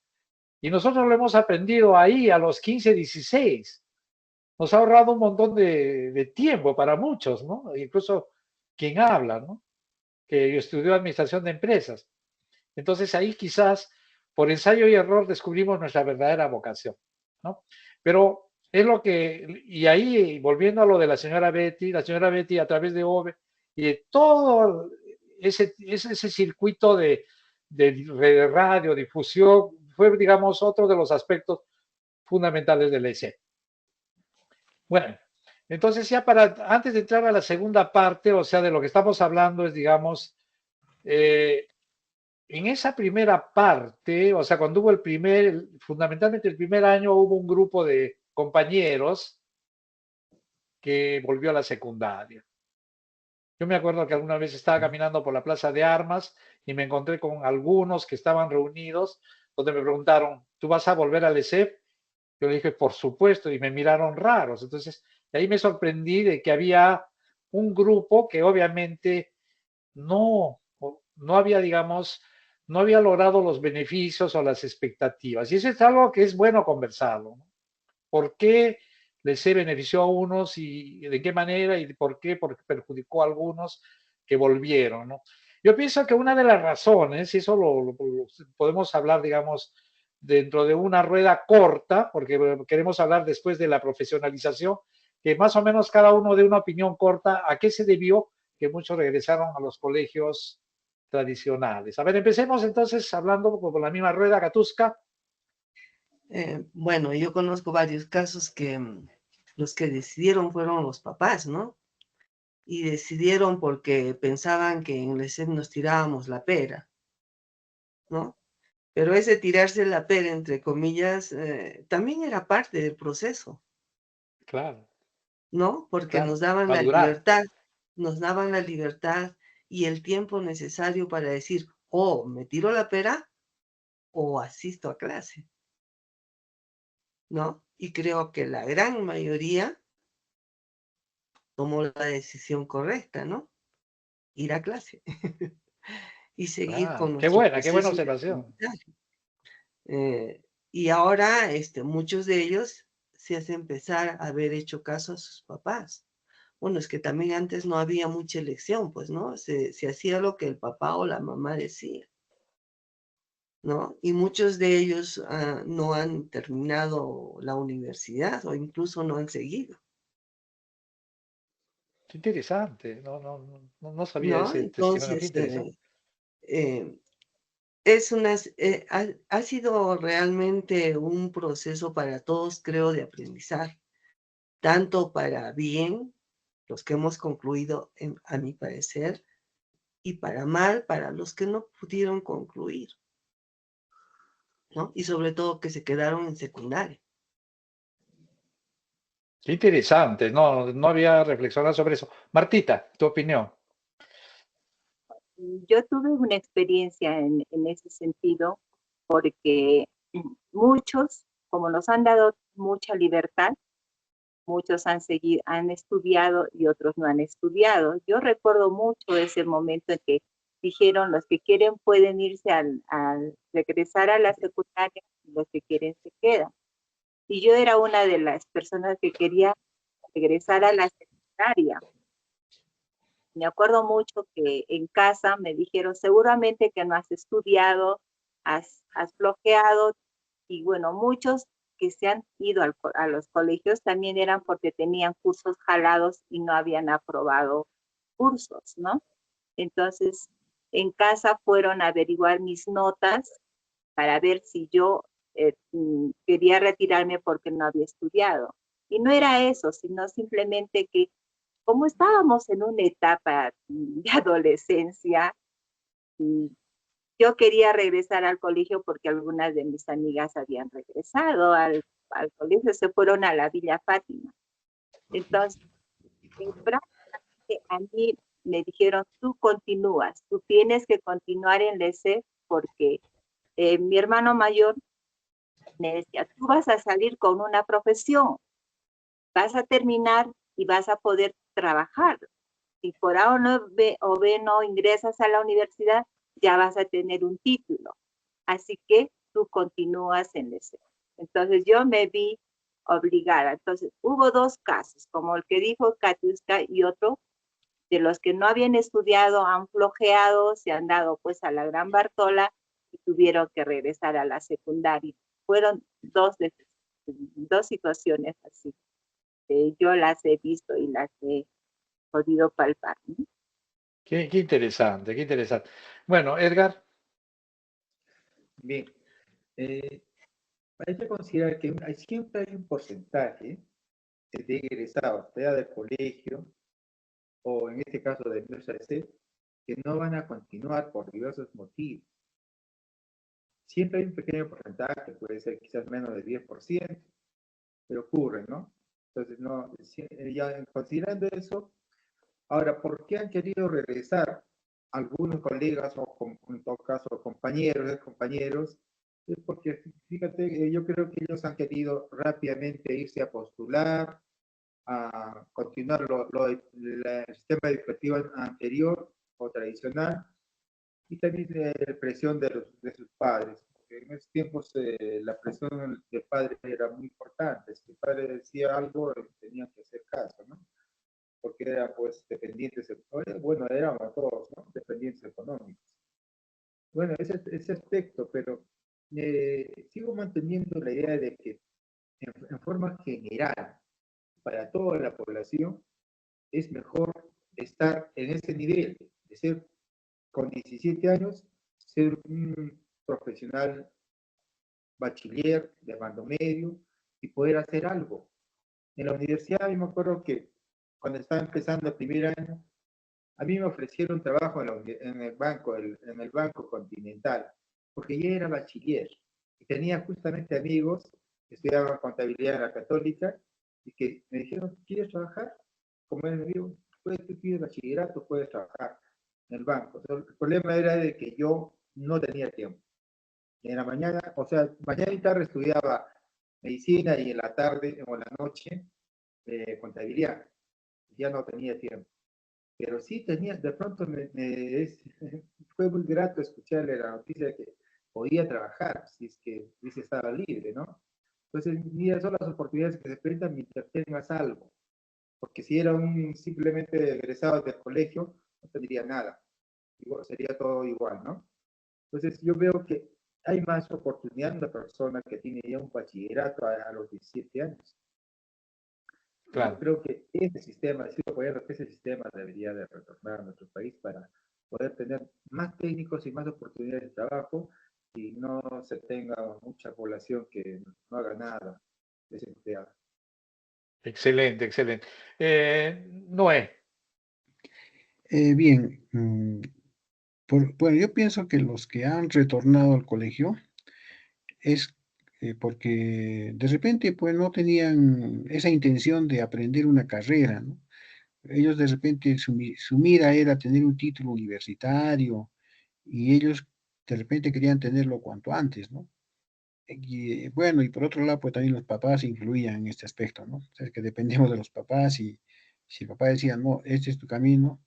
Y nosotros lo hemos aprendido ahí a los 15, 16. Nos ha ahorrado un montón de tiempo para muchos, ¿no? Incluso quien habla, ¿no? Que estudió administración de empresas. Entonces ahí quizás por ensayo y error descubrimos nuestra verdadera vocación, ¿no? Pero es lo que, y ahí volviendo a lo de la señora Betty a través de OVE y de todo ese circuito de radiodifusión fue, digamos, otro de los aspectos fundamentales del ESE. Bueno, entonces ya antes de entrar a la segunda parte, o sea, de lo que estamos hablando es, digamos, en esa primera parte, o sea, cuando hubo fundamentalmente el primer año hubo un grupo de compañeros que volvió a la secundaria. Yo me acuerdo que alguna vez estaba caminando por la Plaza de Armas y me encontré con algunos que estaban reunidos, donde me preguntaron, ¿tú vas a volver al ESEF? Yo le dije, por supuesto, y me miraron raros. Entonces, de ahí me sorprendí de que había un grupo que obviamente no, no había, digamos, no había logrado los beneficios o las expectativas. Y eso es algo que es bueno conversarlo, ¿no? ¿Por qué les se benefició a unos y de qué manera y por qué? Porque perjudicó a algunos que volvieron, ¿no? Yo pienso que una de las razones, y eso lo podemos hablar, digamos, dentro de una rueda corta, porque queremos hablar después de la profesionalización, que más o menos cada uno dé una opinión corta a qué se debió que muchos regresaron a los colegios tradicionales. A ver, empecemos entonces hablando por la misma rueda, Catuska. Bueno, yo conozco varios casos que los que decidieron fueron los papás, ¿no? Y decidieron porque pensaban que en el ESEP nos tirábamos la pera, ¿no? Pero ese tirarse la pera, entre comillas, también era parte del proceso, Claro, ¿no? Porque claro, nos daban la libertad y el tiempo necesario para decir, oh, me tiro la pera o asisto a clase, ¿no? Y creo que la gran mayoría tomó la decisión correcta, ¿no? Ir a clase y seguir con claro. nuestro Qué buena proceso de observación. aprendizaje. Y ahora muchos de ellos se hacen empezar a haber hecho caso a sus papás. Bueno, es que también antes no había mucha elección, pues, ¿no? Se hacía lo que el papá o la mamá decía, ¿no? Y muchos de ellos no han terminado la universidad o incluso no han seguido, Qué interesante, no sabía ¿no? ese testimonio, qué Entonces, interesante. eh, ha sido realmente un proceso para todos, creo, de aprendizaje, tanto para bien, los que hemos concluido, a mi parecer, y para mal, para los que no pudieron concluir, ¿no? Y sobre todo que se quedaron en secundaria. Qué interesante, no había reflexionado sobre eso. Martita, tu opinión. Yo tuve una experiencia en ese sentido porque muchos, como nos han dado mucha libertad, muchos han estudiado y otros no han estudiado. Yo recuerdo mucho ese momento en que dijeron los que quieren pueden irse al regresar a la secundaria y los que quieren se quedan. Y yo era una de las personas que quería regresar a la secundaria. Me acuerdo mucho que en casa me dijeron, seguramente que no has estudiado, has flojeado, y bueno, muchos que se han ido a los colegios también eran porque tenían cursos jalados y no habían aprobado cursos, ¿no? Entonces, en casa fueron a averiguar mis notas para ver si yo quería retirarme porque no había estudiado. Y no era eso, sino simplemente que como estábamos en una etapa de adolescencia, yo quería regresar al colegio porque algunas de mis amigas habían regresado al colegio, se fueron a la Villa Fátima. Entonces, a mí me dijeron, tú continúas, tú tienes que continuar en la ESEF porque mi hermano mayor me decía, tú vas a salir con una profesión, vas a terminar y vas a poder trabajar. Si por A o B no ingresas a la universidad, ya vas a tener un título. Así que tú continúas en ese. Entonces yo me vi obligada. Entonces hubo dos casos, como el que dijo Katiuska y otro, de los que no habían estudiado, han flojeado, se han dado pues a la gran Bartola y tuvieron que regresar a la secundaria. Fueron dos situaciones así. Yo las he visto y las he podido palpar, ¿no? Qué interesante, qué interesante. Bueno, Edgar. Bien, hay que considerar que siempre hay un porcentaje de egresados, sea del colegio o en este caso de universidad, que no van a continuar por diversos motivos. Siempre hay un pequeño porcentaje, puede ser quizás menos del 10%, pero ocurre, ¿no? Entonces, no, ya considerando eso, ahora, ¿por qué han querido regresar algunos colegas o en todo caso compañeros? Es porque, fíjate, yo creo que ellos han querido rápidamente irse a postular, a continuar el sistema educativo anterior o tradicional, y también presión de sus padres. Porque en esos tiempos la presión del padre era muy importante. Si el padre decía algo, tenían que hacer caso, ¿no? Porque eran pues dependientes, bueno, éramos todos, ¿no? Dependientes económicos. Bueno, ese aspecto, pero sigo manteniendo la idea de que en forma general, para toda la población, es mejor estar en ese nivel, de ser con 17 años, ser un profesional bachiller de mando medio y poder hacer algo. En la universidad, yo me acuerdo que cuando estaba empezando el primer año, a mí me ofrecieron trabajo en el banco Continental, porque ya era bachiller y tenía justamente amigos que estudiaban contabilidad en la Católica y que me dijeron, ¿quieres trabajar? Como él me dijo, puedes, tú tienes bachillerato, puedes trabajar en el banco. O sea, el problema era de que yo no tenía tiempo. Y en la mañana, o sea, mañana y tarde estudiaba medicina y en la tarde o en la noche contabilidad. Ya no tenía tiempo. Pero sí tenía, de pronto fue muy grato escucharle la noticia de que podía trabajar, si es que estaba libre, ¿no? Entonces, mira, son las oportunidades que se presentan mientras tengas algo, porque si era simplemente egresado del colegio, no tendría nada, igual, sería todo igual, ¿no? Entonces, yo veo que hay más oportunidad en una persona que tiene ya un bachillerato a los 17 años. Yo Claro. creo que ese sistema, sigo apoyando que ese sistema debería de retornar a nuestro país para poder tener más técnicos y más oportunidades de trabajo y no se tenga mucha población que no haga nada desempleada. Excelente, excelente. Noé, Bien, bueno, yo pienso que los que han retornado al colegio es porque de repente pues no tenían esa intención de aprender una carrera, ¿no? Ellos de repente su mira era tener un título universitario y ellos de repente querían tenerlo cuanto antes, ¿no? Y bueno, y por otro lado, pues también los papás influían en este aspecto, ¿no? O sea, que dependemos de los papás y si el papá decía, no, este es tu camino,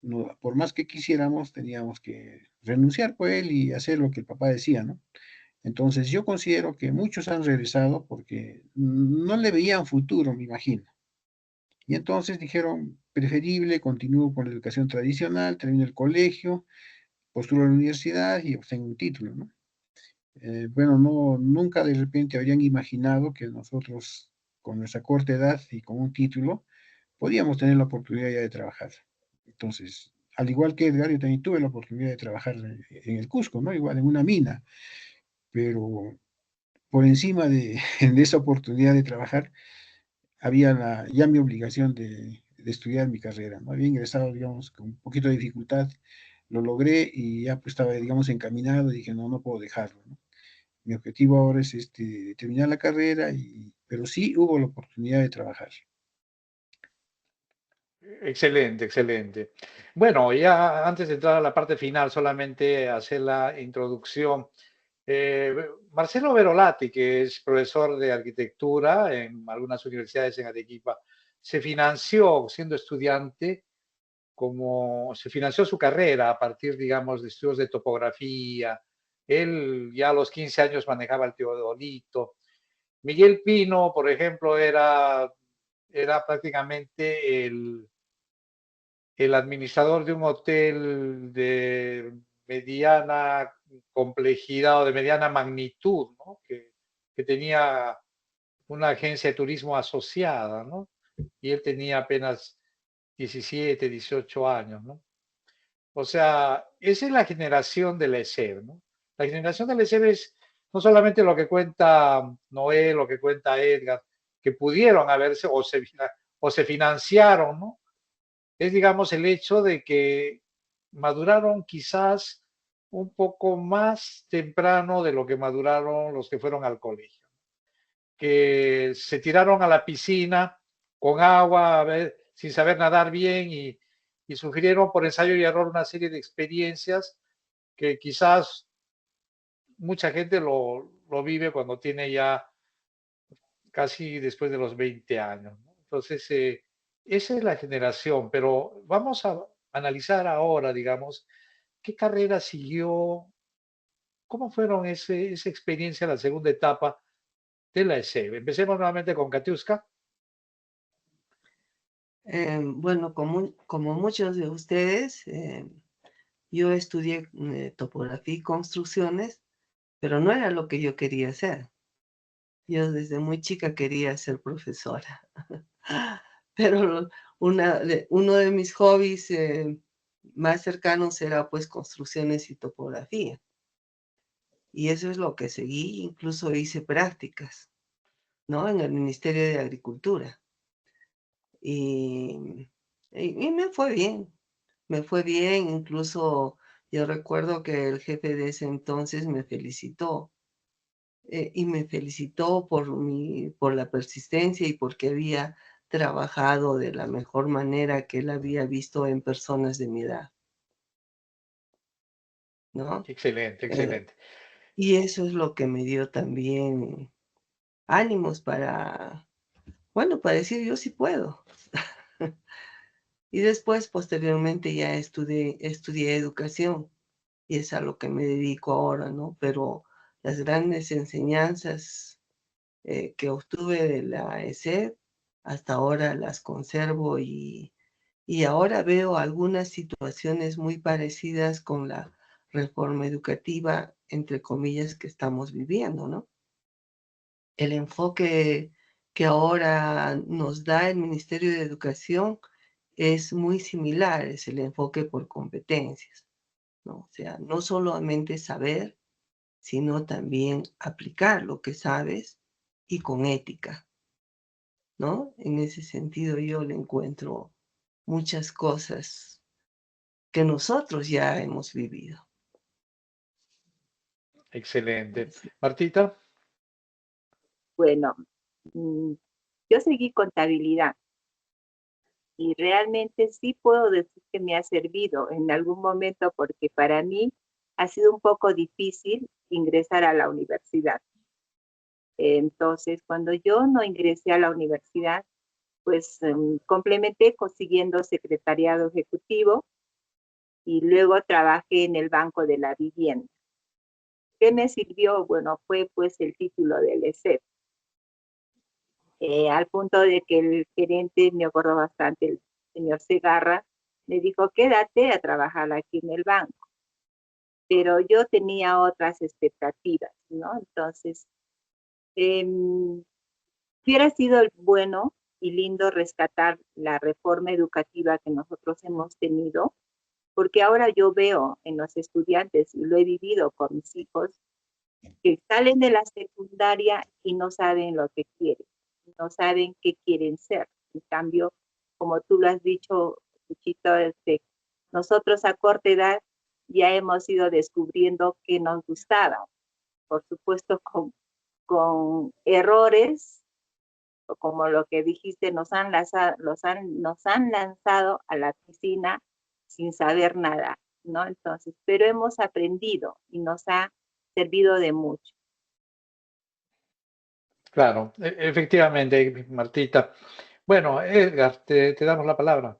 no, por más que quisiéramos, teníamos que renunciar por él y hacer lo que el papá decía, ¿no? Entonces yo considero que muchos han regresado porque no le veían futuro, me imagino. Y entonces dijeron, preferible, continúo con la educación tradicional, termino el colegio, postulo a la universidad y obtengo un título, ¿no? Bueno, no, nunca de repente habrían imaginado que nosotros, con nuestra corta edad y con un título, podíamos tener la oportunidad ya de trabajar. Entonces, al igual que Edgar, yo también tuve la oportunidad de trabajar en el Cusco, ¿no? Igual en una mina, pero por encima de esa oportunidad de trabajar, había ya mi obligación de estudiar mi carrera, ¿no? Había ingresado, digamos, con un poquito de dificultad, lo logré y ya pues estaba, digamos, encaminado y dije, no, no puedo dejarlo, ¿no? Mi objetivo ahora es terminar la carrera, pero sí hubo la oportunidad de trabajar. excelente, excelente. Bueno, ya antes de entrar a la parte final, solamente hacer la introducción. Eh, Marcelo Verolati, que es profesor de arquitectura en algunas universidades en Arequipa, se financió siendo estudiante, se financió su carrera a partir, digamos, de estudios de topografía. Él ya a los 15 años manejaba el teodolito. Miguel Pino, por ejemplo, era prácticamente el administrador de un hotel de mediana complejidad o de mediana magnitud, ¿no? Que tenía una agencia de turismo asociada, ¿no? Y él tenía apenas 17, 18 años, ¿no? O sea, esa es la generación de la ESEB, ¿no? La generación de la ESEB es no solamente lo que cuenta Noé, lo que cuenta Edgar, que pudieron haberse o se financiaron, ¿no? Es, digamos, el hecho de que maduraron quizás un poco más temprano de lo que maduraron los que fueron al colegio, que se tiraron a la piscina con agua sin saber nadar bien y sugirieron por ensayo y error una serie de experiencias que quizás mucha gente lo vive cuando tiene ya casi después de los 20 años, ¿no? Entonces, esa es la generación, pero vamos a analizar ahora, digamos, qué carrera siguió, cómo fueron esa experiencia, la segunda etapa de la ESEB. Empecemos nuevamente con Katiuska. Bueno, como muchos de ustedes, yo estudié topografía y construcciones pero no era lo que yo quería hacer. Yo desde muy chica quería ser profesora, pero uno de mis hobbies más cercanos era pues construcciones y topografía. Y eso es lo que seguí, incluso hice prácticas, ¿no? En el Ministerio de Agricultura. Y me fue bien, incluso yo recuerdo que el jefe de ese entonces me felicitó. Y me felicitó por la persistencia y porque había trabajado de la mejor manera que él había visto en personas de mi edad, ¿no? Excelente, Eh, excelente. y eso es lo que me dio también ánimos para, bueno, para decir yo sí puedo. Y después, posteriormente, ya estudié educación y es a lo que me dedico ahora, ¿no? Pero las grandes enseñanzas que obtuve de la ESEP, hasta ahora las conservo y ahora veo algunas situaciones muy parecidas con la reforma educativa, entre comillas, que estamos viviendo, ¿no? El enfoque que ahora nos da el Ministerio de Educación es muy similar, es el enfoque por competencias, ¿no? O sea, no solamente saber, sino también aplicar lo que sabes y con ética, ¿no? En ese sentido yo le encuentro muchas cosas que nosotros ya hemos vivido. Excelente. Así. Martita, Bueno, mm, yo seguí contabilidad y realmente sí puedo decir que me ha servido en algún momento porque para mí ha sido un poco difícil ingresar a la universidad. Entonces, cuando yo no ingresé a la universidad, pues complementé consiguiendo secretariado ejecutivo y luego trabajé en el Banco de la Vivienda. ¿Qué me sirvió? Bueno, fue pues el título del ESEP. Al punto de que el gerente, me acuerdo bastante, el señor Segarra, me dijo, quédate a trabajar aquí en el banco. Pero yo tenía otras expectativas, ¿no? Entonces, hubiera sido bueno y lindo rescatar la reforma educativa que nosotros hemos tenido, porque ahora yo veo en los estudiantes, y lo he vivido con mis hijos, que salen de la secundaria y no saben lo que quieren, no saben qué quieren ser. En cambio, como tú lo has dicho, Luchito, nosotros a corta edad ya hemos ido descubriendo que nos gustaba, por supuesto con errores, o como lo que dijiste, nos han lanzado a la piscina sin saber nada, ¿no? Entonces, pero hemos aprendido y nos ha servido de mucho. claro, efectivamente, Martita. Bueno, Edgar, te damos la palabra.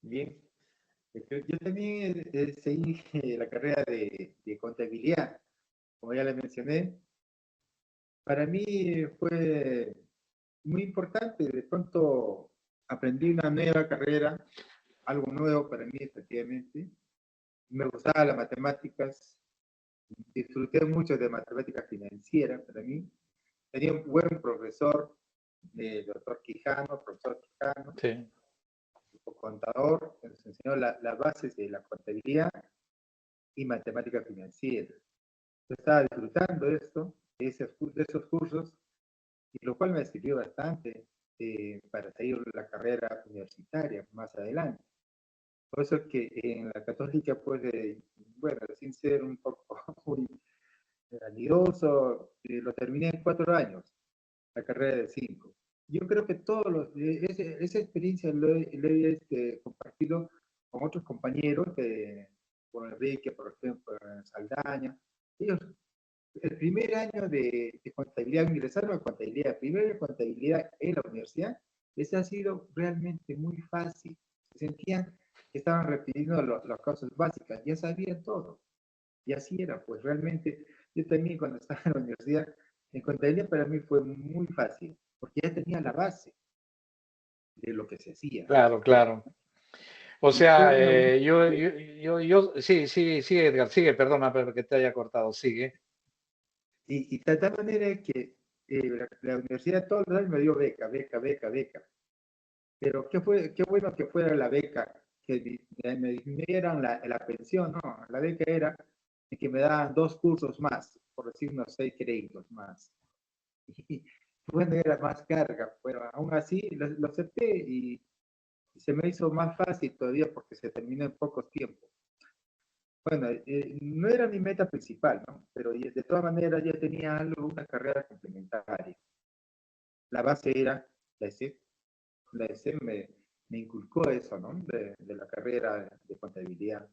Bien. Yo también seguí la carrera de contabilidad, como ya le mencioné. Para mí fue muy importante. De pronto aprendí una nueva carrera, algo nuevo para mí, efectivamente. Me gustaban las matemáticas, disfruté mucho de matemática financiera para mí. Tenía un buen profesor, el doctor Quijano, profesor Quijano, Sí, contador, que nos enseñó las bases de la contabilidad y matemática financiera. Yo estaba disfrutando de esto, de esos cursos, y lo cual me sirvió bastante para seguir la carrera universitaria más adelante. Por eso es que en la católica, pues, bueno, sin ser un poco muy vanidoso, lo terminé en 4 años, la carrera de 5. Yo creo que esa experiencia lo he compartido con otros compañeros, con Enrique, por ejemplo, en Saldaña. Ellos, el primer año de contabilidad, ingresaron a contabilidad, primero de contabilidad en la universidad, les ha sido realmente muy fácil. Se sentían que estaban repitiendo las cosas básicas, ya sabían todo. Y así era, pues realmente yo también cuando estaba en la universidad, en contabilidad para mí fue muy fácil, porque ya tenía la base de lo que se hacía. claro, claro. O sea, Bueno, sí, sí, sigue, Edgar, sigue, perdona pero que te haya cortado, sigue. y de tal manera que la universidad todo el año me dio beca, beca, beca, beca. Pero qué bueno que fuera la beca, que me disminuyeran la pensión, no, la beca era que me daban 2 cursos más, por decir unos 6 créditos más. Y bueno, era más carga, pero aún así lo acepté y se me hizo más fácil todavía porque se terminó en poco tiempo. Bueno, no era mi meta principal, ¿no? Pero de todas maneras ya tenía algo, una carrera complementaria. La base era la ESEF. La ESEF me inculcó eso, ¿no? De la carrera de contabilidad.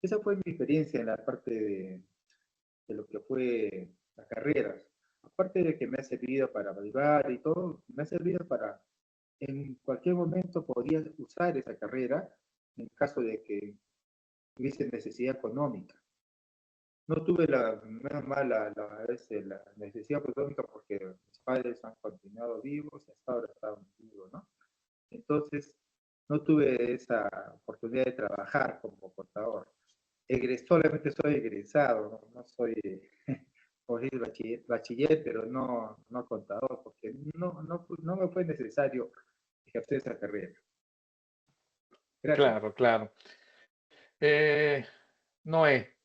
Esa fue mi experiencia en la parte de lo que fue las carreras. Aparte de que me ha servido para evaluar y todo, me ha servido para, en cualquier momento podía usar esa carrera en caso de que tuviese necesidad económica. No tuve menos mal, la necesidad económica porque mis padres han continuado vivos y hasta ahora están vivos, ¿no? Entonces, no tuve esa oportunidad de trabajar como contador. Solamente soy egresado, no soy bachiller, pero no contador, porque no me fue necesario ejercer esa carrera. Gracias. Claro, claro. Noé,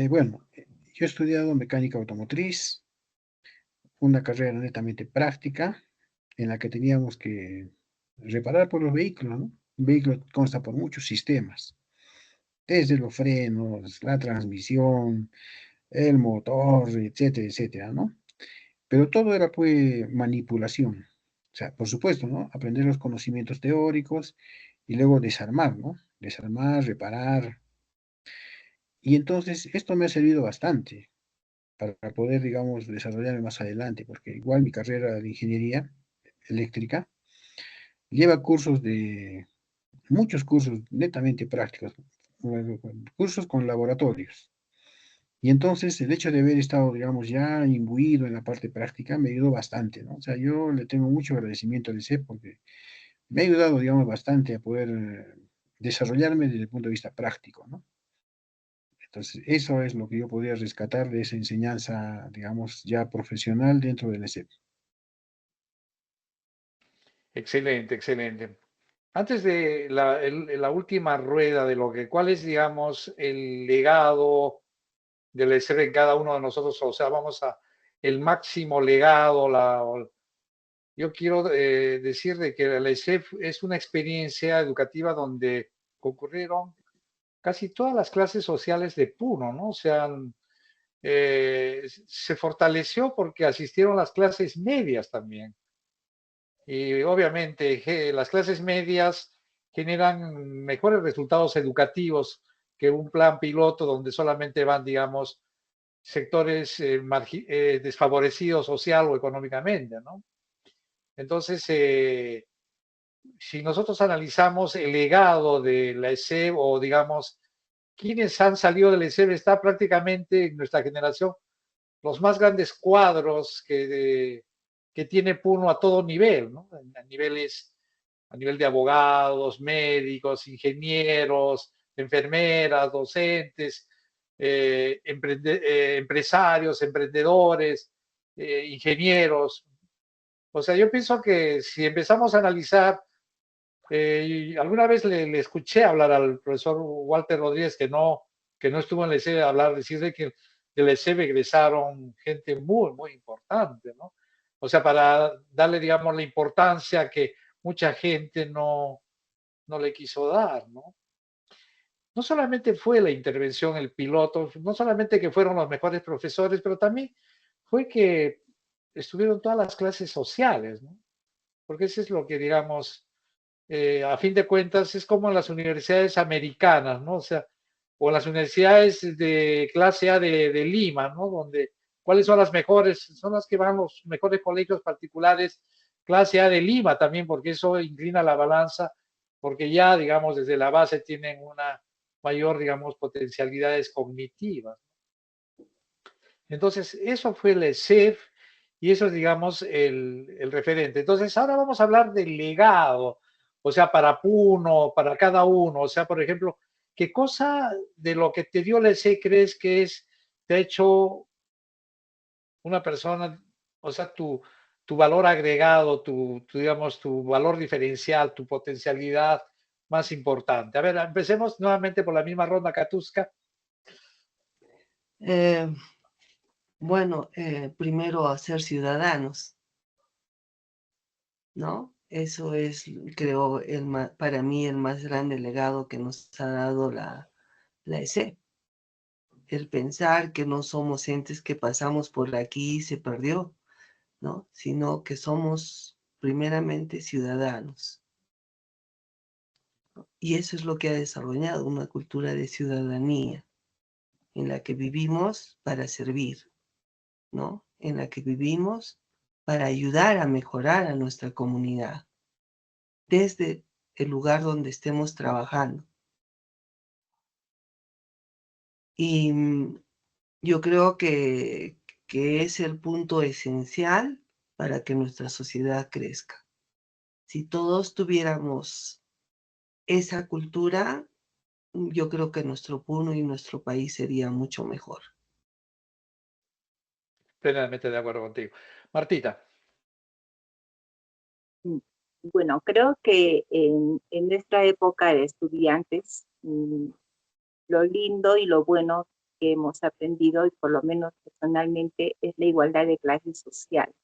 Bueno, yo he estudiado mecánica automotriz, una carrera netamente práctica en la que teníamos que reparar por los vehículos, ¿no? Un vehículo consta por muchos sistemas, desde los frenos, la transmisión, el motor, etcétera, etcétera, ¿no? Pero todo era pues manipulación. O sea, por supuesto, ¿no? Aprender los conocimientos teóricos y luego desarmar, ¿no? Desarmar, reparar. Y entonces esto me ha servido bastante para poder, digamos, desarrollarme más adelante, porque igual mi carrera de ingeniería eléctrica lleva muchos cursos netamente prácticos, cursos con laboratorios. Y entonces el hecho de haber estado, digamos, ya imbuido en la parte práctica me ayudó bastante, ¿no? O sea, yo le tengo mucho agradecimiento al ICEP porque me ha ayudado, digamos, bastante a poder desarrollarme desde el punto de vista práctico, ¿no? Entonces, eso es lo que yo podría rescatar de esa enseñanza, digamos, ya profesional dentro del ICEP. excelente, excelente. Antes de la última rueda de cuál es, digamos, el legado del ser en cada uno de nosotros, o sea, vamos a el máximo legado, yo quiero decir de que la ESEF es una experiencia educativa donde concurrieron casi todas las clases sociales de Puno, ¿no? O sea, se fortaleció porque asistieron las clases medias también. Y obviamente las clases medias generan mejores resultados educativos que un plan piloto donde solamente van, digamos, sectores desfavorecidos social o económicamente, ¿no? Entonces, si nosotros analizamos el legado de la ESEB o, digamos, quienes han salido de la ESEB, está prácticamente en nuestra generación los más grandes cuadros que tiene Puno a todo nivel, ¿no? A nivel de abogados, médicos, ingenieros, enfermeras, docentes, empresarios, emprendedores, ingenieros. O sea, yo pienso que si empezamos a analizar, alguna vez le escuché hablar al profesor Walter Rodríguez, que no estuvo en la ESEB, hablar, decir de que de la ESEB egresaron gente muy, muy importante, ¿no? O sea, para darle, digamos, la importancia que mucha gente no le quiso dar, ¿no? No solamente fue la intervención, el piloto, no solamente que fueron los mejores profesores, pero también fue que estuvieron todas las clases sociales, ¿no? Porque eso es lo que, digamos, a fin de cuentas, es como en las universidades americanas, ¿no? O sea, o en las universidades de clase A de Lima, ¿no? Donde, ¿cuáles son las mejores? Son las que van los mejores colegios particulares, clase A de Lima también, porque eso inclina la balanza, porque ya, digamos, desde la base tienen una mayor, digamos, potencialidades cognitivas. Entonces, eso fue el ESEF y eso es, digamos, el referente. Entonces, ahora vamos a hablar del legado, o sea, para Puno, para cada uno, o sea, por ejemplo, ¿qué cosa de lo que te dio la ESE crees que es, te ha hecho una persona, o sea, tu valor agregado, digamos, tu valor diferencial, tu potencialidad más importante? A ver, empecemos nuevamente por la misma ronda, Katusca. Bueno, primero a ser ciudadanos, ¿no? Eso es, creo, para mí el más grande legado que nos ha dado la ESE. El pensar que no somos entes que pasamos por aquí y se perdió, ¿no? Sino que somos primeramente ciudadanos. Y eso es lo que ha desarrollado una cultura de ciudadanía, en la que vivimos para servir, ¿no? En la que vivimos para ayudar a mejorar a nuestra comunidad, desde el lugar donde estemos trabajando. Y yo creo que es el punto esencial para que nuestra sociedad crezca. Si todos tuviéramos esa cultura, yo creo que nuestro Puno y nuestro país sería mucho mejor. Plenamente de acuerdo contigo. Martita. Bueno, creo que en nuestra época de estudiantes, lo lindo y lo bueno que hemos aprendido, y por lo menos personalmente, es la igualdad de clases sociales.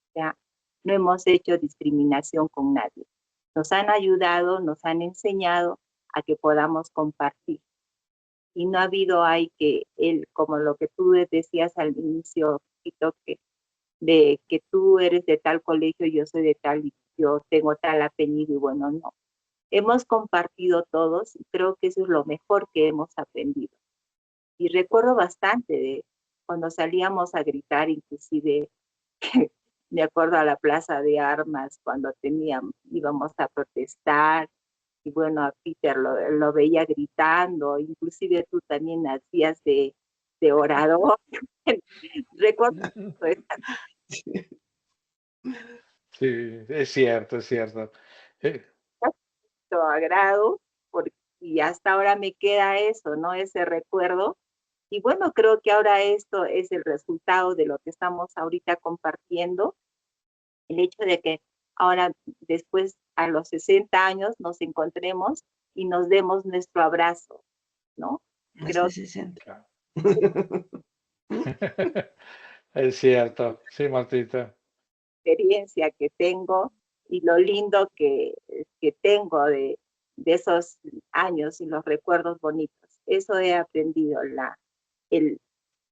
O sea, no hemos hecho discriminación con nadie. Nos han ayudado, nos han enseñado a que podamos compartir. Y no ha habido como lo que tú decías al inicio, Tito, de que tú eres de tal colegio, yo soy de tal, y yo tengo tal apellido, y bueno, no. Hemos compartido todos y creo que eso es lo mejor que hemos aprendido. Y recuerdo bastante de cuando salíamos a gritar, inclusive me acuerdo a la Plaza de Armas cuando íbamos a protestar, y bueno, a Peter lo veía gritando, inclusive tú también hacías de orador. Recuerdo Sí, es cierto, es cierto. tu agrado, y hasta ahora me queda eso, ¿no? Ese recuerdo. Y bueno, creo que ahora esto es el resultado de lo que estamos ahorita compartiendo, el hecho de que ahora, después, a los 60 años, nos encontremos y nos demos nuestro abrazo, ¿no? Más Creo de que 60. Es cierto, sí, Martita. la experiencia que tengo y lo lindo que tengo de esos años y los recuerdos bonitos. Eso he aprendido, el,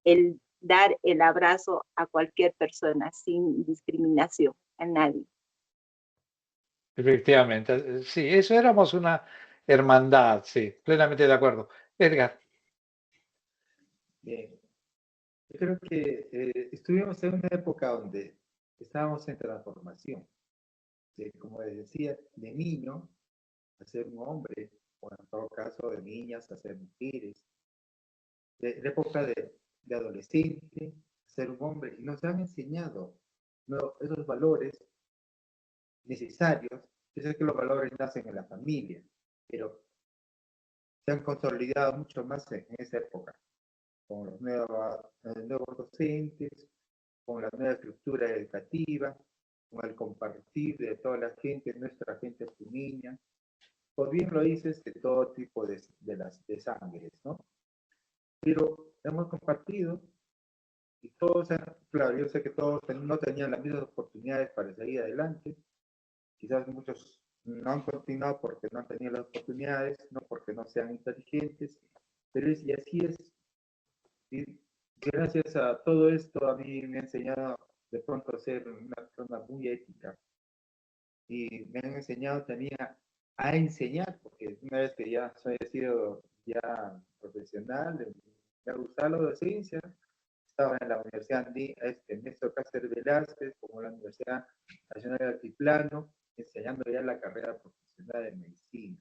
el dar el abrazo a cualquier persona sin discriminación, a nadie. Efectivamente, sí, eso éramos una hermandad, sí, plenamente de acuerdo. Edgar. Bien, yo creo que estuvimos en una época donde estábamos en transformación. Como les decía, de niño a ser un hombre, o en todo caso de niñas a ser mujeres, de la época de adolescente a ser un hombre, y nos han enseñado esos valores necesarios. Yo sé que los valores nacen en la familia, pero se han consolidado mucho más en esa época, con los nuevos docentes, con la nueva estructura educativa, con el compartir de toda la gente, nuestra gente puneña, por bien lo dices, de todo tipo de sangres, ¿no? Pero hemos compartido y todos, claro, yo sé que todos no tenían las mismas oportunidades para seguir adelante. Quizás muchos no han continuado porque no han tenido las oportunidades, no porque no sean inteligentes, pero y así es. Y gracias a todo esto, a mí me ha enseñado de pronto a ser una persona muy ética. Y me han enseñado también a enseñar, porque una vez que ya soy sido ya profesional, me ha gustado la docencia. Estaba en la Universidad Néstor Cáceres Velázquez, como la Universidad Nacional de Altiplano, enseñando ya la carrera profesional de medicina.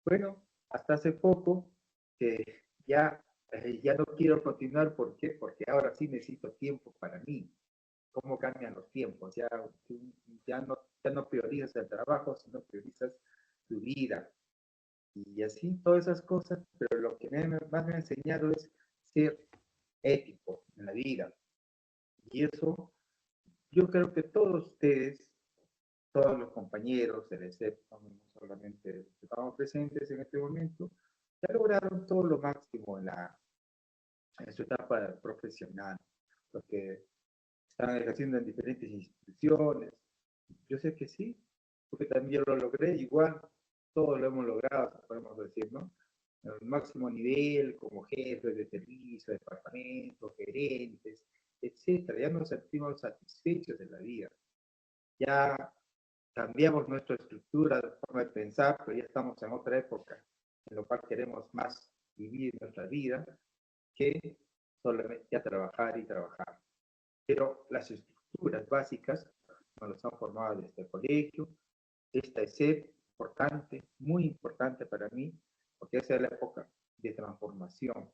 Bueno, hasta hace poco que ya no quiero continuar. ¿Por qué? Porque ahora sí necesito tiempo para mí. cómo cambian los tiempos. Ya no priorizas el trabajo, sino priorizas tu vida. Y así todas esas cosas, pero lo que más me ha enseñado es ser ético en la vida. Y eso, yo creo que todos ustedes, todos los compañeros del ESEP, no solamente estamos presentes en este momento, ya lograron todo lo máximo en su etapa profesional, porque están ejerciendo en diferentes instituciones. Yo sé que sí, porque también lo logré, igual todos lo hemos logrado, podemos decir, ¿no? En el máximo nivel, como jefes de servicio, departamentos, gerentes, etcétera. Ya nos sentimos satisfechos de la vida. Ya cambiamos nuestra estructura, de forma de pensar, pero ya estamos en otra época, en la cual queremos más vivir nuestra vida que solamente ya trabajar y trabajar. Pero las estructuras básicas nos las han formado desde el colegio. Esta es importante, muy importante para mí, porque esa es la época de transformación.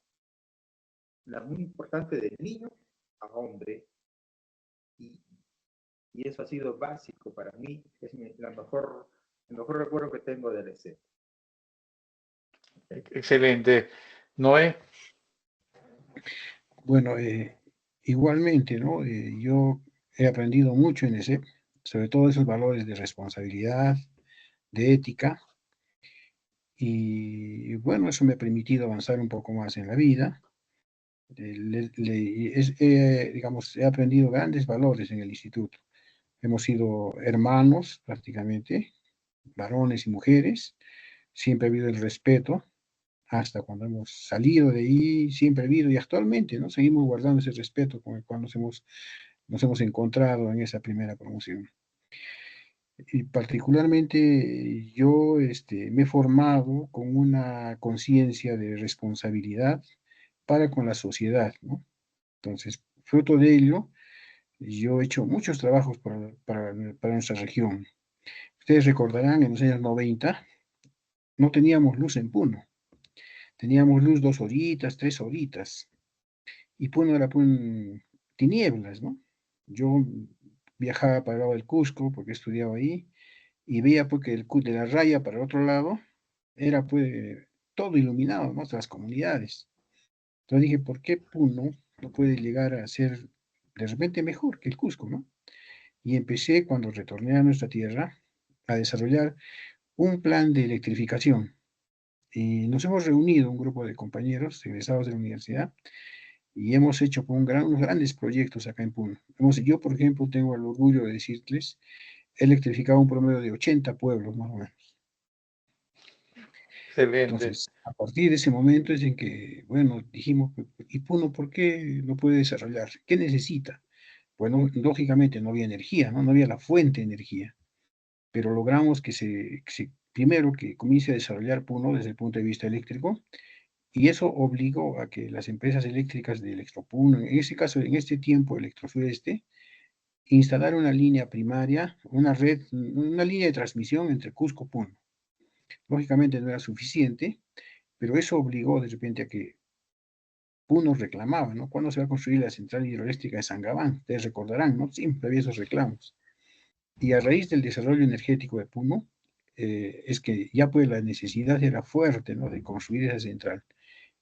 La muy importante del niño a hombre, y, y eso ha sido básico para mí, es el mejor recuerdo que tengo del ESEP. Excelente. Noé. Bueno, igualmente, ¿no? Yo he aprendido mucho en ese, sobre todo esos valores de responsabilidad, de ética, y bueno, eso me ha permitido avanzar un poco más en la vida. Digamos, he aprendido grandes valores en el instituto. Hemos sido hermanos prácticamente, varones y mujeres. Siempre ha habido el respeto, hasta cuando hemos salido de ahí, siempre ha habido, y actualmente, ¿no? Seguimos guardando ese respeto con el cual nos hemos encontrado en esa primera promoción. Y particularmente yo me he formado con una conciencia de responsabilidad para con la sociedad, ¿no? Entonces, fruto de ello, yo he hecho muchos trabajos para nuestra región. Ustedes recordarán, en los años 90 no teníamos luz en Puno. Teníamos luz 2 horitas, 3 horitas. Y Puno era tinieblas, ¿no? Yo viajaba para el lado del Cusco, porque estudiaba ahí, y veía pues, que de la raya para el otro lado era pues todo iluminado, ¿no? Las comunidades. Entonces dije, ¿por qué Puno no puede llegar a ser de repente mejor que el Cusco, ¿no? Y empecé, cuando retorné a nuestra tierra, a desarrollar un plan de electrificación. Y nos hemos reunido, un grupo de compañeros egresados de la universidad, y hemos hecho unos grandes proyectos acá en Puno. Yo, por ejemplo, tengo el orgullo de decirles, he electrificado un promedio de 80 pueblos, más o menos. Excelente. Entonces, a partir de ese momento es en que, bueno, dijimos, ¿y Puno por qué no puede desarrollar? ¿Qué necesita? Bueno, lógicamente no había energía, ¿no? No había la fuente de energía, pero logramos primero que comience a desarrollar Puno desde el punto de vista eléctrico, y eso obligó a que las empresas eléctricas de Electropuno, en este caso, en este tiempo, Electrosureste, instalar una línea primaria, una línea de transmisión entre Cusco y Puno. Lógicamente no era suficiente, pero eso obligó de repente a que Puno reclamaba, ¿no? ¿Cuándo se va a construir la central hidroeléctrica de Sangabán? Ustedes recordarán, ¿no? Siempre había esos reclamos. Y a raíz del desarrollo energético de Puno, es que ya pues la necesidad era fuerte, ¿no? De construir esa central.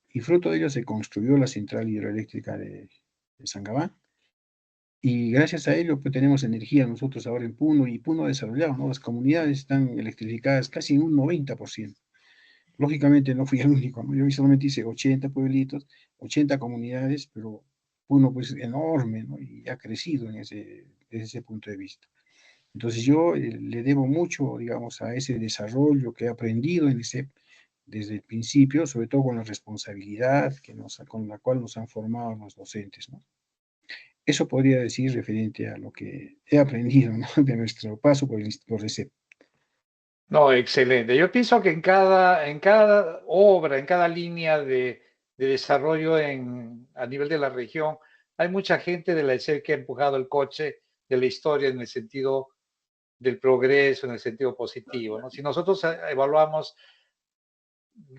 Y fruto de ello se construyó la central hidroeléctrica de Sangabán. Y gracias a ello, pues tenemos energía nosotros ahora en Puno, y Puno desarrollado, ¿no? Las comunidades están electrificadas casi en un 90%. Lógicamente no fui el único, ¿no? Yo solamente hice 80 pueblitos, 80 comunidades, pero Puno pues enorme, ¿no? Y ha crecido desde ese punto de vista. Entonces yo le debo mucho, digamos, a ese desarrollo que he aprendido desde el principio, sobre todo con la responsabilidad con la cual nos han formado los docentes, ¿no? Eso podría decir referente a lo que he aprendido, ¿no? De nuestro paso por ESEP. No, excelente. Yo pienso que en cada obra, en cada línea de desarrollo a nivel de la región, hay mucha gente de la ESEP que ha empujado el coche de la historia en el sentido del progreso, en el sentido positivo, ¿no? Si nosotros evaluamos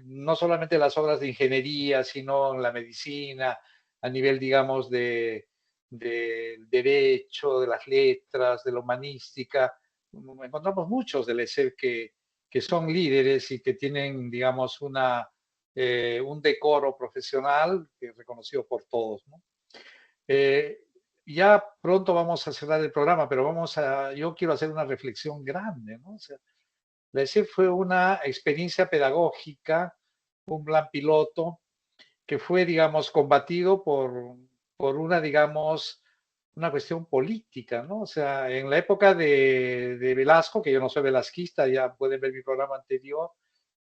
no solamente las obras de ingeniería, sino la medicina, a nivel, digamos, de del derecho, de las letras, de la humanística. Encontramos muchos del ESEF que son líderes y que tienen, digamos, un decoro profesional que es reconocido por todos, ¿no? Ya pronto vamos a cerrar el programa, pero yo quiero hacer una reflexión grande, ¿no? O sea, la ESEF fue una experiencia pedagógica, un plan piloto que fue, digamos, combatido por una, digamos, una cuestión política, ¿no? O sea, en la época de Velasco, que yo no soy velasquista, ya pueden ver mi programa anterior,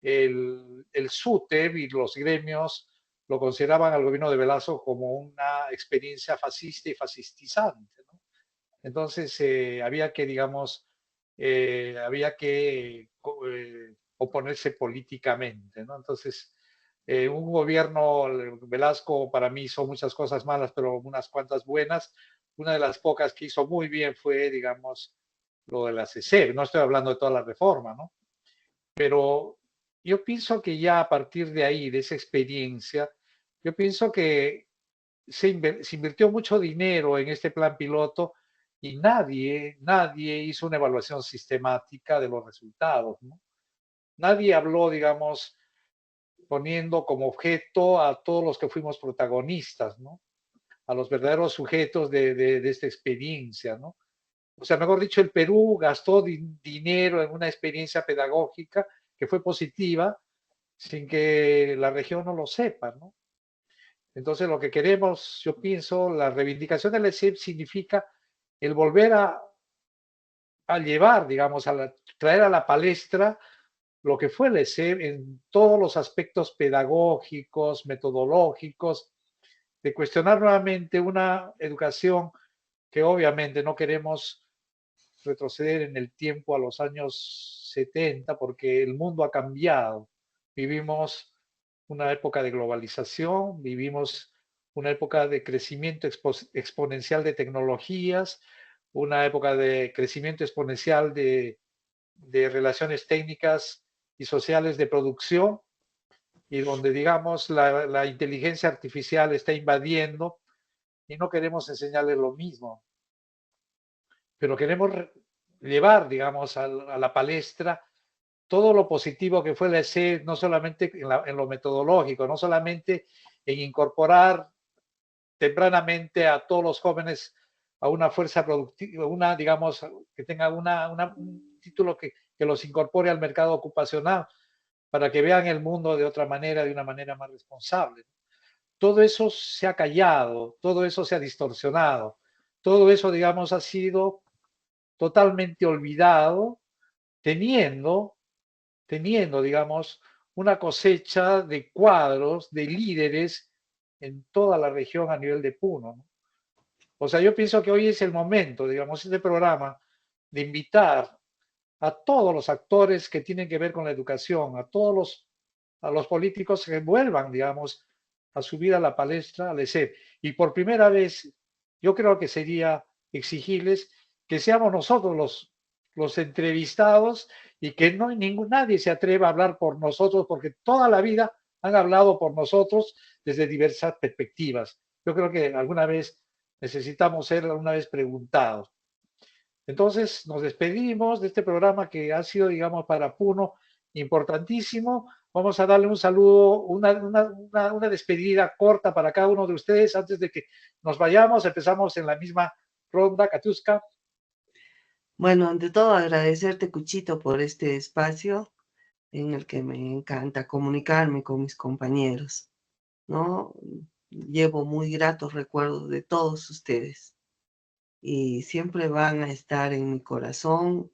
el SUTEP y los gremios lo consideraban al gobierno de Velasco como una experiencia fascista y fascistizante, ¿no? Entonces, había que, digamos, oponerse políticamente, ¿no? Entonces, un gobierno, Velasco para mí hizo muchas cosas malas, pero unas cuantas buenas. Una de las pocas que hizo muy bien fue, digamos, lo de la CESER. No estoy hablando de toda la reforma, ¿no? Pero yo pienso que ya a partir de ahí, de esa experiencia, yo pienso que se invirtió mucho dinero en este plan piloto y nadie hizo una evaluación sistemática de los resultados, ¿no? Nadie habló, digamos, poniendo como objeto a todos los que fuimos protagonistas, ¿no? A los verdaderos sujetos de esta experiencia, ¿no? O sea, mejor dicho, el Perú gastó dinero en una experiencia pedagógica que fue positiva sin que la región no lo sepa, ¿no? Entonces, lo que queremos, yo pienso, la reivindicación del ESEP significa el volver a llevar, digamos, traer a la palestra lo que fue el ESEP en todos los aspectos pedagógicos, metodológicos, de cuestionar nuevamente una educación que obviamente no queremos retroceder en el tiempo a los años 70 porque el mundo ha cambiado. Vivimos una época de globalización, vivimos una época de crecimiento exponencial de tecnologías, una época de crecimiento exponencial de relaciones técnicas y sociales de producción, y donde, digamos, la inteligencia artificial está invadiendo y no queremos enseñarles lo mismo, pero queremos llevar, digamos, a la palestra todo lo positivo que fue la ESEP, no solamente en lo metodológico, no solamente en incorporar tempranamente a todos los jóvenes a una fuerza productiva, digamos, que tenga un título que los incorpore al mercado ocupacional para que vean el mundo de otra manera, de una manera más responsable. Todo eso se ha callado, todo eso se ha distorsionado, todo eso, digamos, ha sido totalmente olvidado, teniendo, digamos, una cosecha de cuadros, de líderes en toda la región a nivel de Puno, ¿no? O sea, yo pienso que hoy es el momento, digamos, este programa, de invitar a todos los actores que tienen que ver con la educación, a los políticos que vuelvan, digamos, a subir a la palestra, al ESEP. Y por primera vez, yo creo que sería exigirles que seamos nosotros los entrevistados y que nadie se atreva a hablar por nosotros, porque toda la vida han hablado por nosotros desde diversas perspectivas. Yo creo que alguna vez necesitamos ser alguna vez preguntados. Entonces, nos despedimos de este programa que ha sido, digamos, para Puno importantísimo. Vamos a darle un saludo, una despedida corta para cada uno de ustedes antes de que nos vayamos. Empezamos en la misma ronda, Katiuska. Bueno, ante todo agradecerte, Cuchito, por este espacio en el que me encanta comunicarme con mis compañeros, ¿no? Llevo muy gratos recuerdos de todos ustedes y siempre van a estar en mi corazón,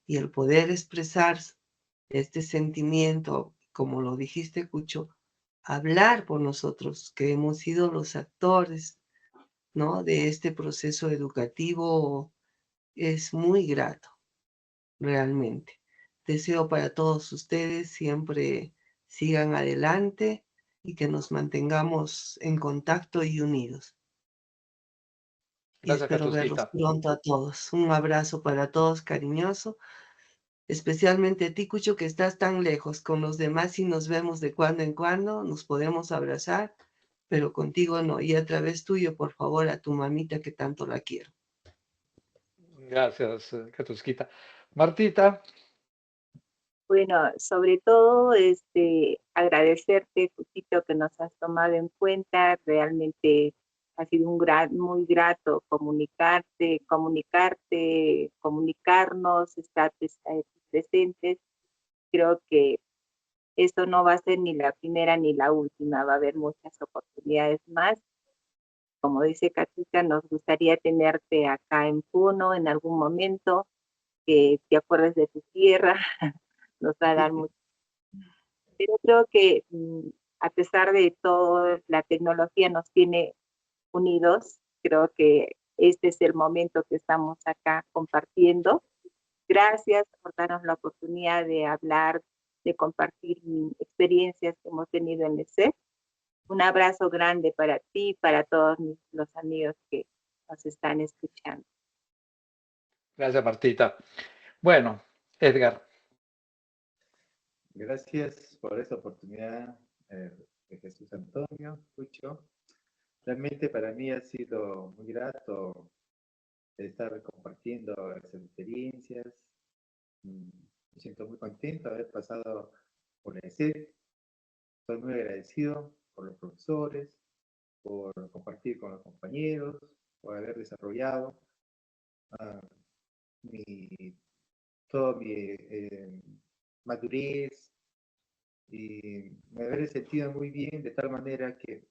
y el poder expresar este sentimiento, como lo dijiste, Cucho, hablar por nosotros, que hemos sido los actores, ¿no?, de este proceso educativo, es muy grato, realmente. Deseo para todos ustedes siempre sigan adelante y que nos mantengamos en contacto y unidos. Y Gracias, espero verlos Katiuskita. pronto a todos. Un abrazo para todos, cariñoso. Especialmente a ti, Cucho, que estás tan lejos. Con los demás, si nos vemos de cuando en cuando, nos podemos abrazar pero contigo no. Y a través tuyo, por favor, a tu mamita que tanto la quiero. Gracias, Katusquita. Martita, Bueno, sobre todo, agradecerte, Cuchito, que nos has tomado en cuenta. Realmente ha sido muy grato comunicarnos, estar presentes. Creo que esto no va a ser ni la primera ni la última, va a haber muchas oportunidades más. Como dice Katica, nos gustaría tenerte acá en Puno en algún momento, que te acuerdes de tu tierra, nos va a dar mucho. Pero creo que a pesar de todo, la tecnología nos tiene unidos. Creo que este es el momento que estamos acá compartiendo. Gracias por darnos la oportunidad de hablar, de compartir experiencias que hemos tenido en el CEP. Un abrazo grande para ti y para todos los amigos que nos están escuchando. gracias Martita. Bueno, Edgar, Gracias por esta oportunidad, de Jesús Antonio, Cucho. Realmente para mí ha sido muy grato estar compartiendo esas experiencias. Me siento muy contento de haber pasado por el CEP. Estoy muy agradecido por los profesores, por compartir con los compañeros, por haber desarrollado uh, mi, toda mi madurez y me haber sentido muy bien de tal manera que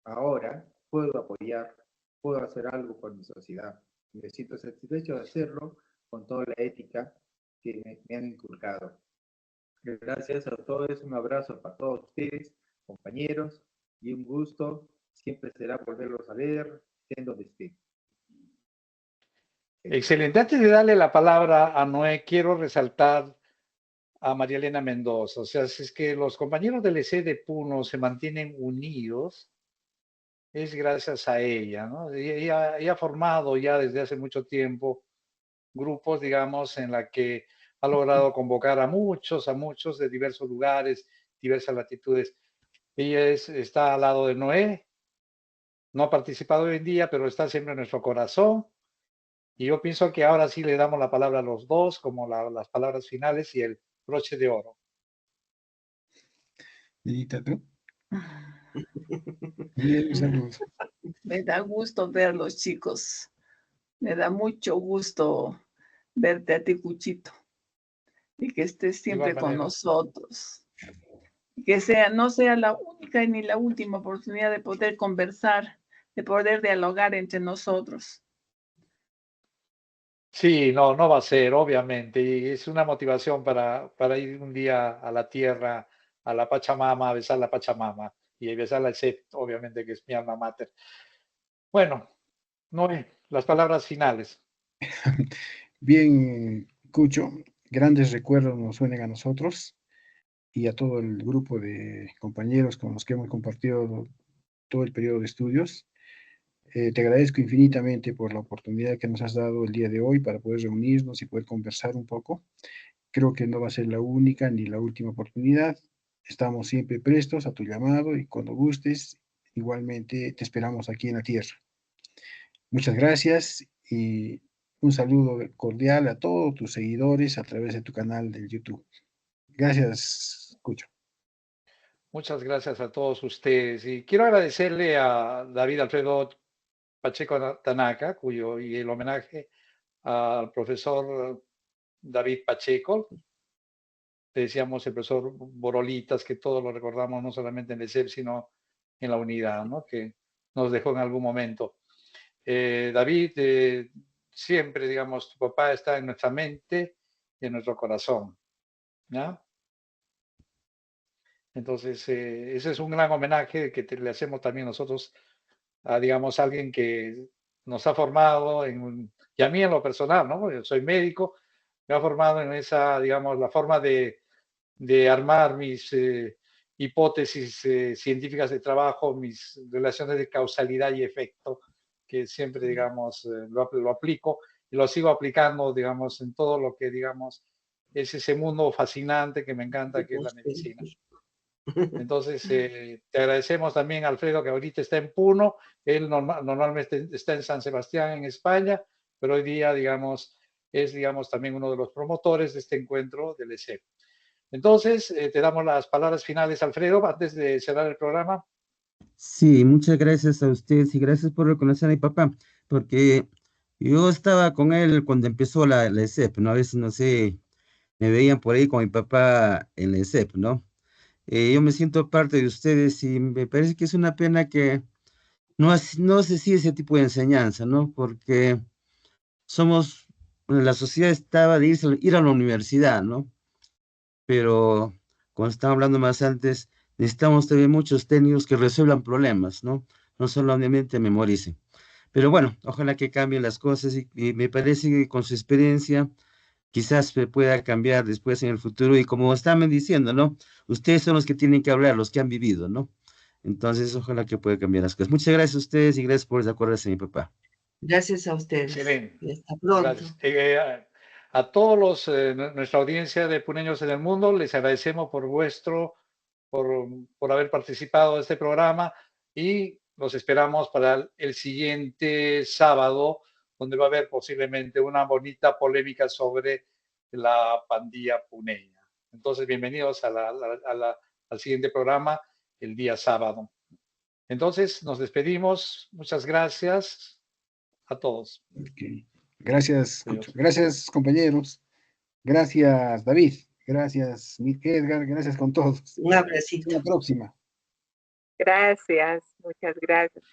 ahora puedo apoyar, puedo hacer algo por mi sociedad. Me siento satisfecho de hacerlo con toda la ética que me han inculcado. Gracias a todos, un abrazo para todos ustedes, compañeros, y un gusto. Siempre será volverlos a ver, estén donde estén. excelente. Antes de darle la palabra a Noé, quiero resaltar a María Elena Mendoza. O sea, si es que los compañeros del EC de Puno se mantienen unidos, es gracias a ella, ¿no? Ella ha formado ya desde hace mucho tiempo grupos, digamos, en la que ha logrado convocar a muchos de diversos lugares, diversas latitudes. Ella está al lado de Noé, no ha participado hoy en día, pero está siempre en nuestro corazón. Y yo pienso que ahora sí le damos la palabra a los dos, como las palabras finales y el broche de oro. Medita tú. Bien, un saludo. Me da gusto verlos, chicos. Me da mucho gusto verte a ti, Cuchito. Y que estés siempre con nosotros. Que no sea la única ni la última oportunidad de poder conversar, de poder dialogar entre nosotros. Sí, no va a ser, obviamente. Y es una motivación para ir un día a la tierra, a la Pachamama, a besar la Pachamama y a besar al CEP, obviamente, que es mi alma mater. Bueno, Noé, las palabras finales. Bien, Cucho, grandes recuerdos nos suenen a nosotros y a todo el grupo de compañeros con los que hemos compartido todo el periodo de estudios. Te agradezco infinitamente por la oportunidad que nos has dado el día de hoy para poder reunirnos y poder conversar un poco. Creo que no va a ser la única ni la última oportunidad. Estamos siempre prestos a tu llamado y cuando gustes, igualmente te esperamos aquí en la tierra. Muchas gracias y un saludo cordial a todos tus seguidores a través de tu canal de YouTube. Gracias, Cucho. Muchas gracias a todos ustedes. Y quiero agradecerle a David Alfredo Pacheco Tanaka, y el homenaje al profesor David Pacheco. Le decíamos el profesor Borolitas, que todos lo recordamos no solamente en el CEP, sino en la unidad, ¿no? Que nos dejó en algún momento. David, siempre, digamos, tu papá está en nuestra mente y en nuestro corazón, ¿ya? Entonces, ese es un gran homenaje que le hacemos también nosotros a, digamos, alguien que nos ha formado, y a mí en lo personal, ¿no? Yo soy médico, me ha formado en esa, digamos, la forma de armar mis hipótesis científicas de trabajo, mis relaciones de causalidad y efecto, que siempre, digamos, lo aplico y lo sigo aplicando, digamos, en todo lo que, digamos, es ese mundo fascinante que me encanta, que es la medicina. Entonces, te agradecemos también, Alfredo, que ahorita está en Puno. Él normalmente está en San Sebastián, en España, pero hoy día, digamos, es, digamos, también uno de los promotores de este encuentro del ESEP. Entonces, te damos las palabras finales, Alfredo, antes de cerrar el programa. Sí, muchas gracias a ustedes y gracias por reconocer a mi papá, porque yo estaba con él cuando empezó la ESEP, ¿no? A veces, no sé, me veían por ahí con mi papá en la ESEP, ¿no? Yo me siento parte de ustedes y me parece que es una pena que no se sigue ese tipo de enseñanza, ¿no? Porque somos, bueno, la sociedad estaba de ir a la universidad, ¿no? Pero, como estaba hablando más antes, necesitamos también muchos técnicos que resuelvan problemas, ¿no? No solamente memoricen. Pero bueno, ojalá que cambien las cosas y me parece que con su experiencia quizás se pueda cambiar después en el futuro. Y como estaban diciendo, ¿no? Ustedes son los que tienen que hablar, los que han vivido, ¿no? Entonces, ojalá que pueda cambiar las cosas. Muchas gracias a ustedes y gracias por acordarse de mi papá. Gracias a ustedes. Excelente. Y hasta pronto. Gracias. A todos los, nuestra audiencia de Puneños en el Mundo, les agradecemos por haber participado de este programa y los esperamos para el siguiente sábado, donde va a haber posiblemente una bonita polémica sobre la pandilla puneña. Entonces, bienvenidos al siguiente programa el día sábado. Entonces, nos despedimos. Muchas gracias a todos. Okay. Gracias, Adiós. gracias compañeros. Gracias, David. Gracias, Edgar. Gracias con todos. Un abracito. Hasta la próxima. Gracias, muchas gracias.